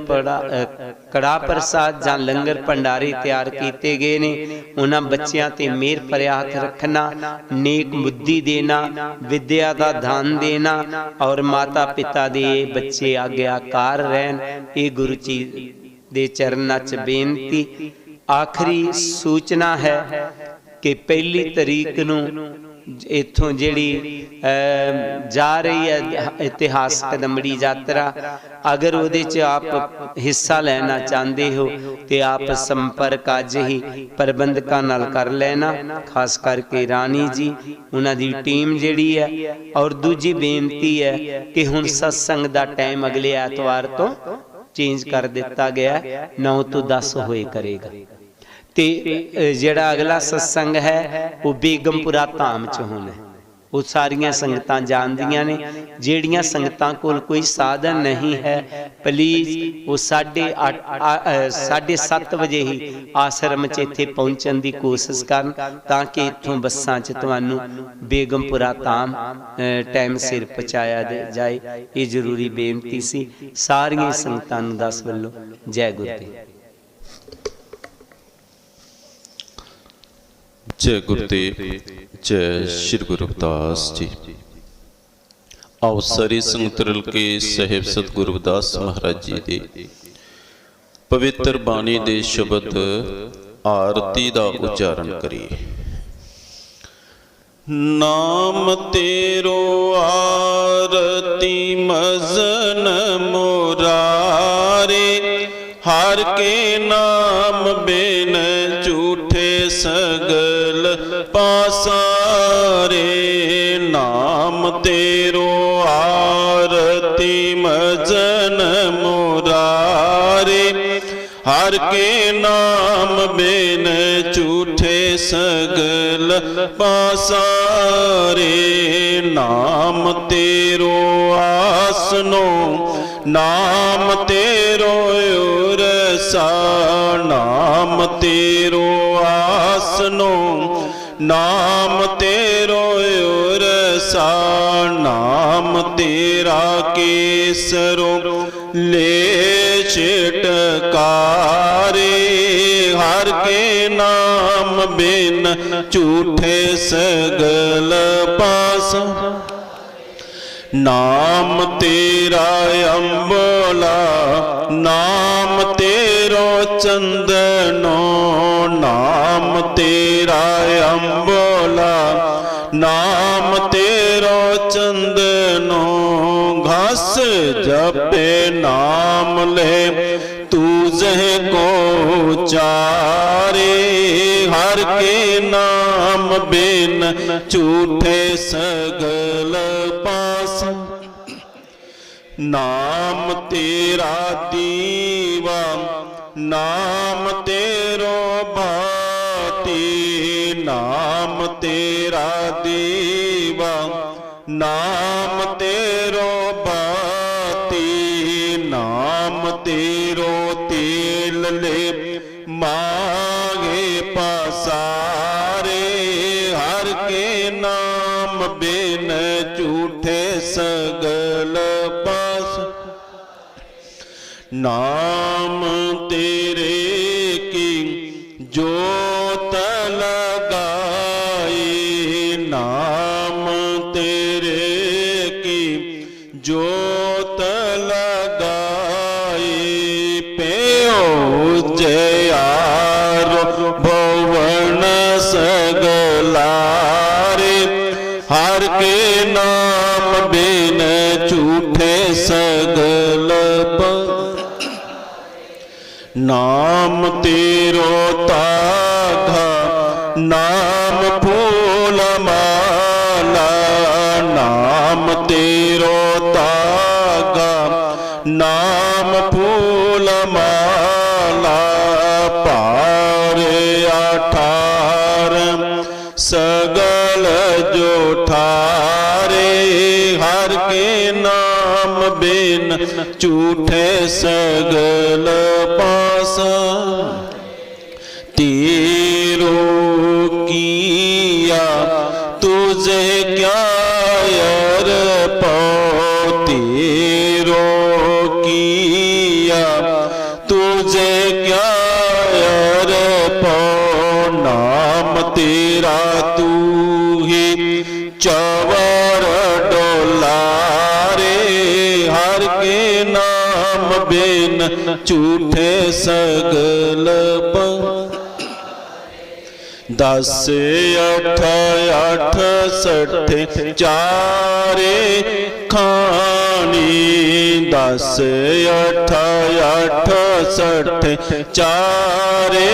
ਕੜਾ ਪ੍ਰਸਾਦ ਜਾਂ ਲੰਗਰ ਭੰਡਾਰੇ ਤਿਆਰ ਕੀਤੇ ਗਏ ਨੇ, ਉਹਨਾਂ ਬੱਚਿਆਂ ਤੇ ਮਿਹਰ ਭਰਿਆ ਹੱਥ ਰੱਖਣਾ, ਨੇਕ ਬੁੱਧੀ ਦੇਣਾ, ਵਿਦਿਆ ਦਾ ਦਾਨ ਦੇਣਾ, ਔਰ ਮਾਤਾ ਪਿਤਾ ਦੇ ਬੱਚੇ ਆਗਿਆਕਾਰ ਰਹਿਣ। ਇਹ ਗੁਰੂ ਜੀ ਦੇ ਚਰਨਾਂ 'ਚ ਬੇਨਤੀ। ਆਖਰੀ ਸੂਚਨਾ ਹੈ ਕਿ 1 ਤਰੀਕ ਨੂੰ ਇੱਥੋਂ ਜਿਹੜੀ ਜਾ ਰਹੀ ਹੈ ਇਤਿਹਾਸਕ ਦਮੜੀ ਯਾਤਰਾ, ਅਗਰ ਉਹਦੇ 'ਚ ਆਪ ਹਿੱਸਾ ਲੈਣਾ ਚਾਹੁੰਦੇ ਹੋ ਤੇ ਆਪ ਸੰਪਰਕ ਅੱਜ ਹੀ ਪ੍ਰਬੰਧਕਾਂ ਨਾਲ ਕਰ ਲੈਣਾ, ਖਾਸ ਕਰਕੇ ਰਾਣੀ ਜੀ, ਉਹਨਾਂ ਦੀ ਟੀਮ ਜਿਹੜੀ ਹੈ। ਔਰ ਦੂਜੀ ਬੇਨਤੀ ਹੈ ਕਿ ਹੁਣ ਸਤਸੰਗ ਦਾ ਟਾਈਮ ਅਗਲੇ ਐਤਵਾਰ ਤੋਂ ਚੇਂਜ ਕਰ ਦਿੱਤਾ ਗਿਆ, 9 ਤੋਂ 10 ਹੋਏ ਕਰੇਗਾ। ਤੇ ਜਿਹੜਾ ਅਗਲਾ ਸਤਸੰਗ ਹੈ ਉਹ ਬੇਗਮਪੁਰਾ ਧਾਮ 'ਚ ਹੋਣਾ। ਉਹ ਸਾਰੀਆਂ ਸੰਗਤਾਂ ਜਾਣਦੀਆਂ ਨੇ। ਜਿਹੜੀਆਂ ਸੰਗਤਾਂ ਕੋਲ ਕੋਈ ਸਾਧਨ ਨਹੀਂ ਹੈ, ਪਲੀਜ਼ ਉਹ 7:30 ਵਜੇ ਹੀ ਆਸ਼ਰਮ 'ਚ ਇੱਥੇ ਪਹੁੰਚਣ ਦੀ ਕੋਸ਼ਿਸ਼ ਕਰਨ, ਤਾਂ ਕਿ ਇੱਥੋਂ ਬੱਸਾਂ 'ਚ ਤੁਹਾਨੂੰ ਬੇਗਮਪੁਰਾ ਧਾਮ ਟਾਈਮ ਸਿਰ ਪਹੁੰਚਾਇਆ ਜਾਏ। ਇਹ ਜ਼ਰੂਰੀ ਬੇਨਤੀ ਸੀ। ਸਾਰੀਆਂ ਸੰਗਤਾਂ ਨੂੰ ਦਾਸ ਵੱਲੋਂ ਜੈ ਗੁਰਦੇਵ। ਜੈ ਗੁਰਦੇਵ, ਜੈ ਸ਼੍ਰੀ ਗੁਰੂ ਰਵਿਦਾਸ ਜੀ। ਆਓ ਸਾਰੀ ਸੰਗਤ ਰਲ ਕੇ ਸਾਹਿਬ ਸਤਿਗੁਰੂ ਰਵਿਦਾਸ ਮਹਾਰਾਜ ਜੀ ਦੇ ਪਵਿੱਤਰ ਬਾਣੀ ਦੇ ਸ਼ਬਦ ਆਰਤੀ ਦਾ ਉਚਾਰਨ ਕਰੀਏ। ਨਾਮ ਤੇਰੋ ਆਰਤੀ ਮਜ਼ਨ ਮੁਰਾਰੇ, ਹਰ ਕੇ ਨਾਮ ਬਿਨ ਝੂਠੇ ਸਗਲ ਪਾਸਾਰੇ। ਨਾਮ ਤੇਰੋ ਆਰਤੀ ਮਜ਼ਨ ਮੁਰਾਰੇ, हर के नाम बिन झूठे सगल पासारे। नाम तेरो आसनो नाम तेरो उरसा, नाम तेरो आसनो नाम तेरो उरसा। नाम तेरा केसरो ले छिटकारे। हर के नाम बिन झूठे सगल पासा। नाम तेरा अम्बोला नाम तेरो चंदनो, नाम तेरा अम्बोला नाम तेरो चंदनो। घास जपे नाम ले तुझे को चारे। हर के नाम बिन झूठे सगल पासा। नाम तेरा दीवा नाम तेरो बाती। नाम तेरा दीवा नाम तेरो बाती। नाम तेरो तेल ले मांगे पसारे। हर के नाम बिन झूठे सगल पास। नाम तेरे की जोत लगाई। नाम तेरे की जोत लगाई। पेओ जयारो भवन सगलारे। हर के नाम बिन झूठे सगल नाम तेरो ताघा नाम फूल माला। नाम तेरो ताघा नाम फूल माला। पार 18 सगल जो ठारे। हर के नाम बिन झूठे सगल पासा। तेरो किया तुझे क्या अर्पण। तेरो किया तुझे क्या अर्पण। नाम तेरा तू ही चवर डोलारे। हर के नाम बिन झूठे सगल दस अठ अठ सठ चारे खानी। 10 अठ अठ सठ चारे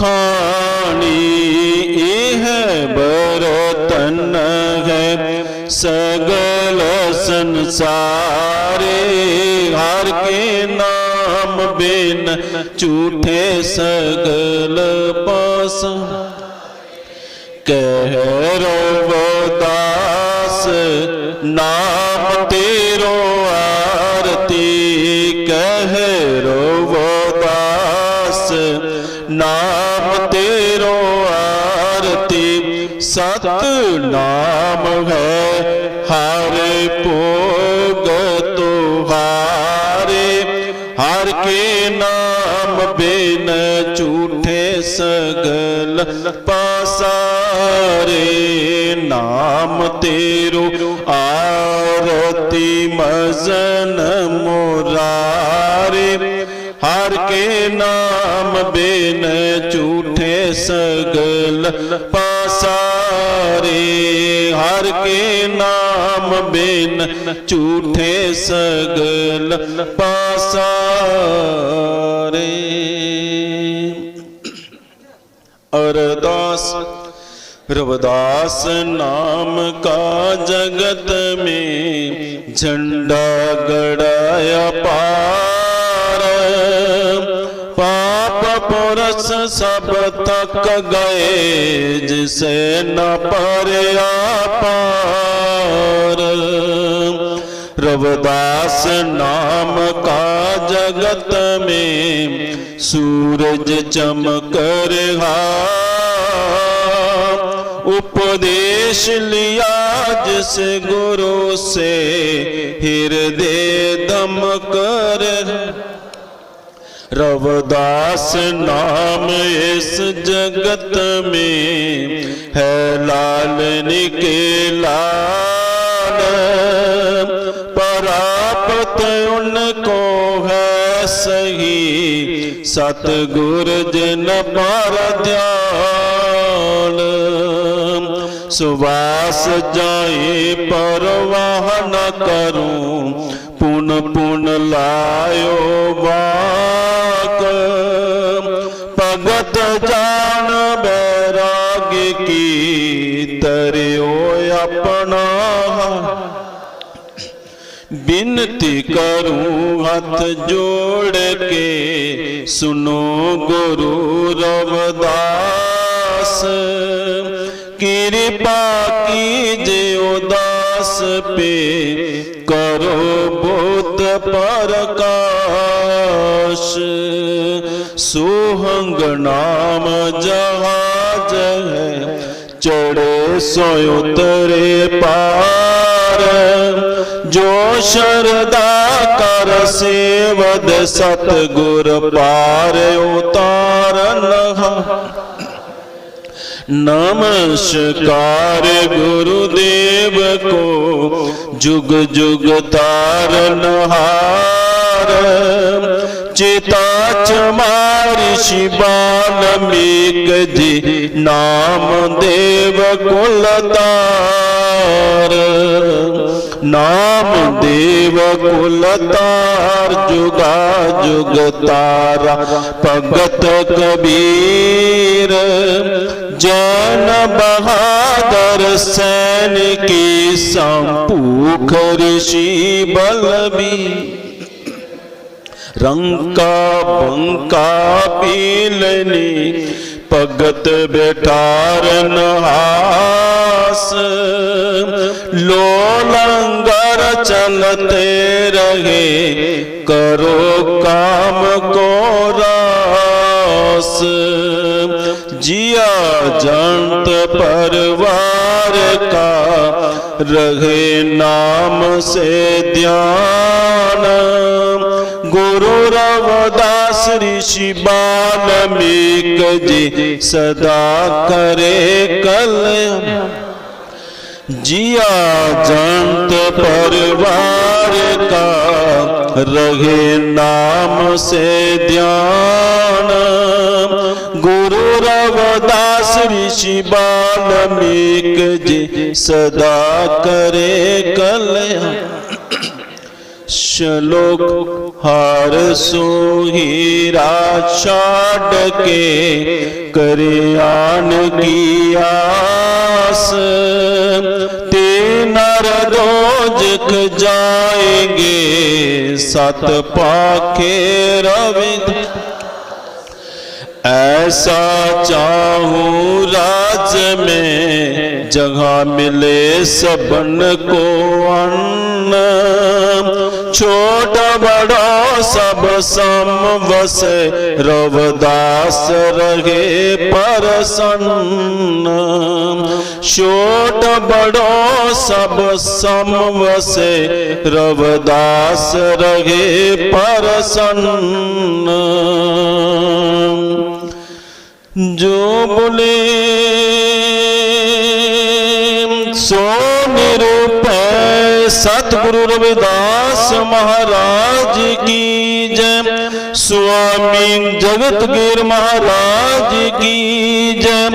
खानी। यह बरतन है सगल संसारे। हर के नाम बिन झूठे सगल पासा। कह रविदास नाम तेरो आरती। कह रविदास नाम तेरो आरती। सत नाम है हारे भोग तुहारे। हर के नाम बिन झूठे सगल पासारे। नाम तेरो आरती मजन मुरारे। हर के नाम बिन झूठे सगल पासारे। हर के नाम बिन झूठे सगल पासारे। अरदास रविदास नाम का जगत में झंडा गड़ाया पार। महापुरुष सब तक गए, जिसे न परया पार। रविदास नाम का जगत में सूरज चमक रहा, उपदेश लिया जिस गुरु से हृदय दमक रहा। रविदास नाम इस जगत में है लालनी के लाल, प्राप्त उनको है सही सतगुर जिन पर ध्यान। सुवास जाए परवाह न करूं, पुन पुन लायो वाक। भगत जान बैराग्य की तरियो अपना, बिनती करूं हाथ जोड़ के सुनो गुरु रविदास। कृपा कीजिए उदास पे, करो बोध प्रकाश। सोहंग नाम जहाज है, चढ़े सो उतरे पार। जो शरदा कर सेवद, सतगुर पार उतारन। नमस्कार गुरुदेव को, जुग जुग तारनहार। चिता चमारि वाल्मीक जी, नाम देव कुलतार। नाम देव कुलतार, जुगा जुग तारा भगत कबीर। जन बहादुर सैन की संपूख ऋषि बलबीर। रंका बंका पीलनी, भगत बेटार नहास। लो लंगर चलते रहे, करो काम को रास। जिया जंत परिवार का, रहे नाम से ध्यान। गुरु रविदास ऋषि वाल्मीक जी, सदा करे कल्याण। जिया जंत परिवार का, रहे नाम से ध्यान। गुरु रविदास ऋषि वाल्मीक जी, सदा करे कल्याण। श्लोक हार सोहीरा छाड़ के, करे आन की आस। ते नर रोज जाएंगे, सत पाखे रविद। ऐसा चाहूं राज में, जगह मिले सबन को अन्न। छोटा बड़ा सब समवस, रविदास रहे प्रसन्न। छोट बड़ो सब समवस, रविदास रहे प्रसन्न। जो बोले सो निरूपै, सतगुरु रविदास महाराज की जय। स्वामी जगतगिर महाराज की जय।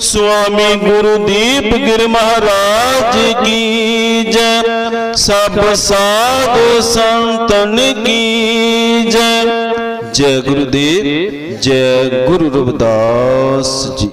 स्वामी गुरुदीप गिर महाराज की जय। सब साधु संतन की जय। जय गुरुदेव, जय गुरु रविदास जी।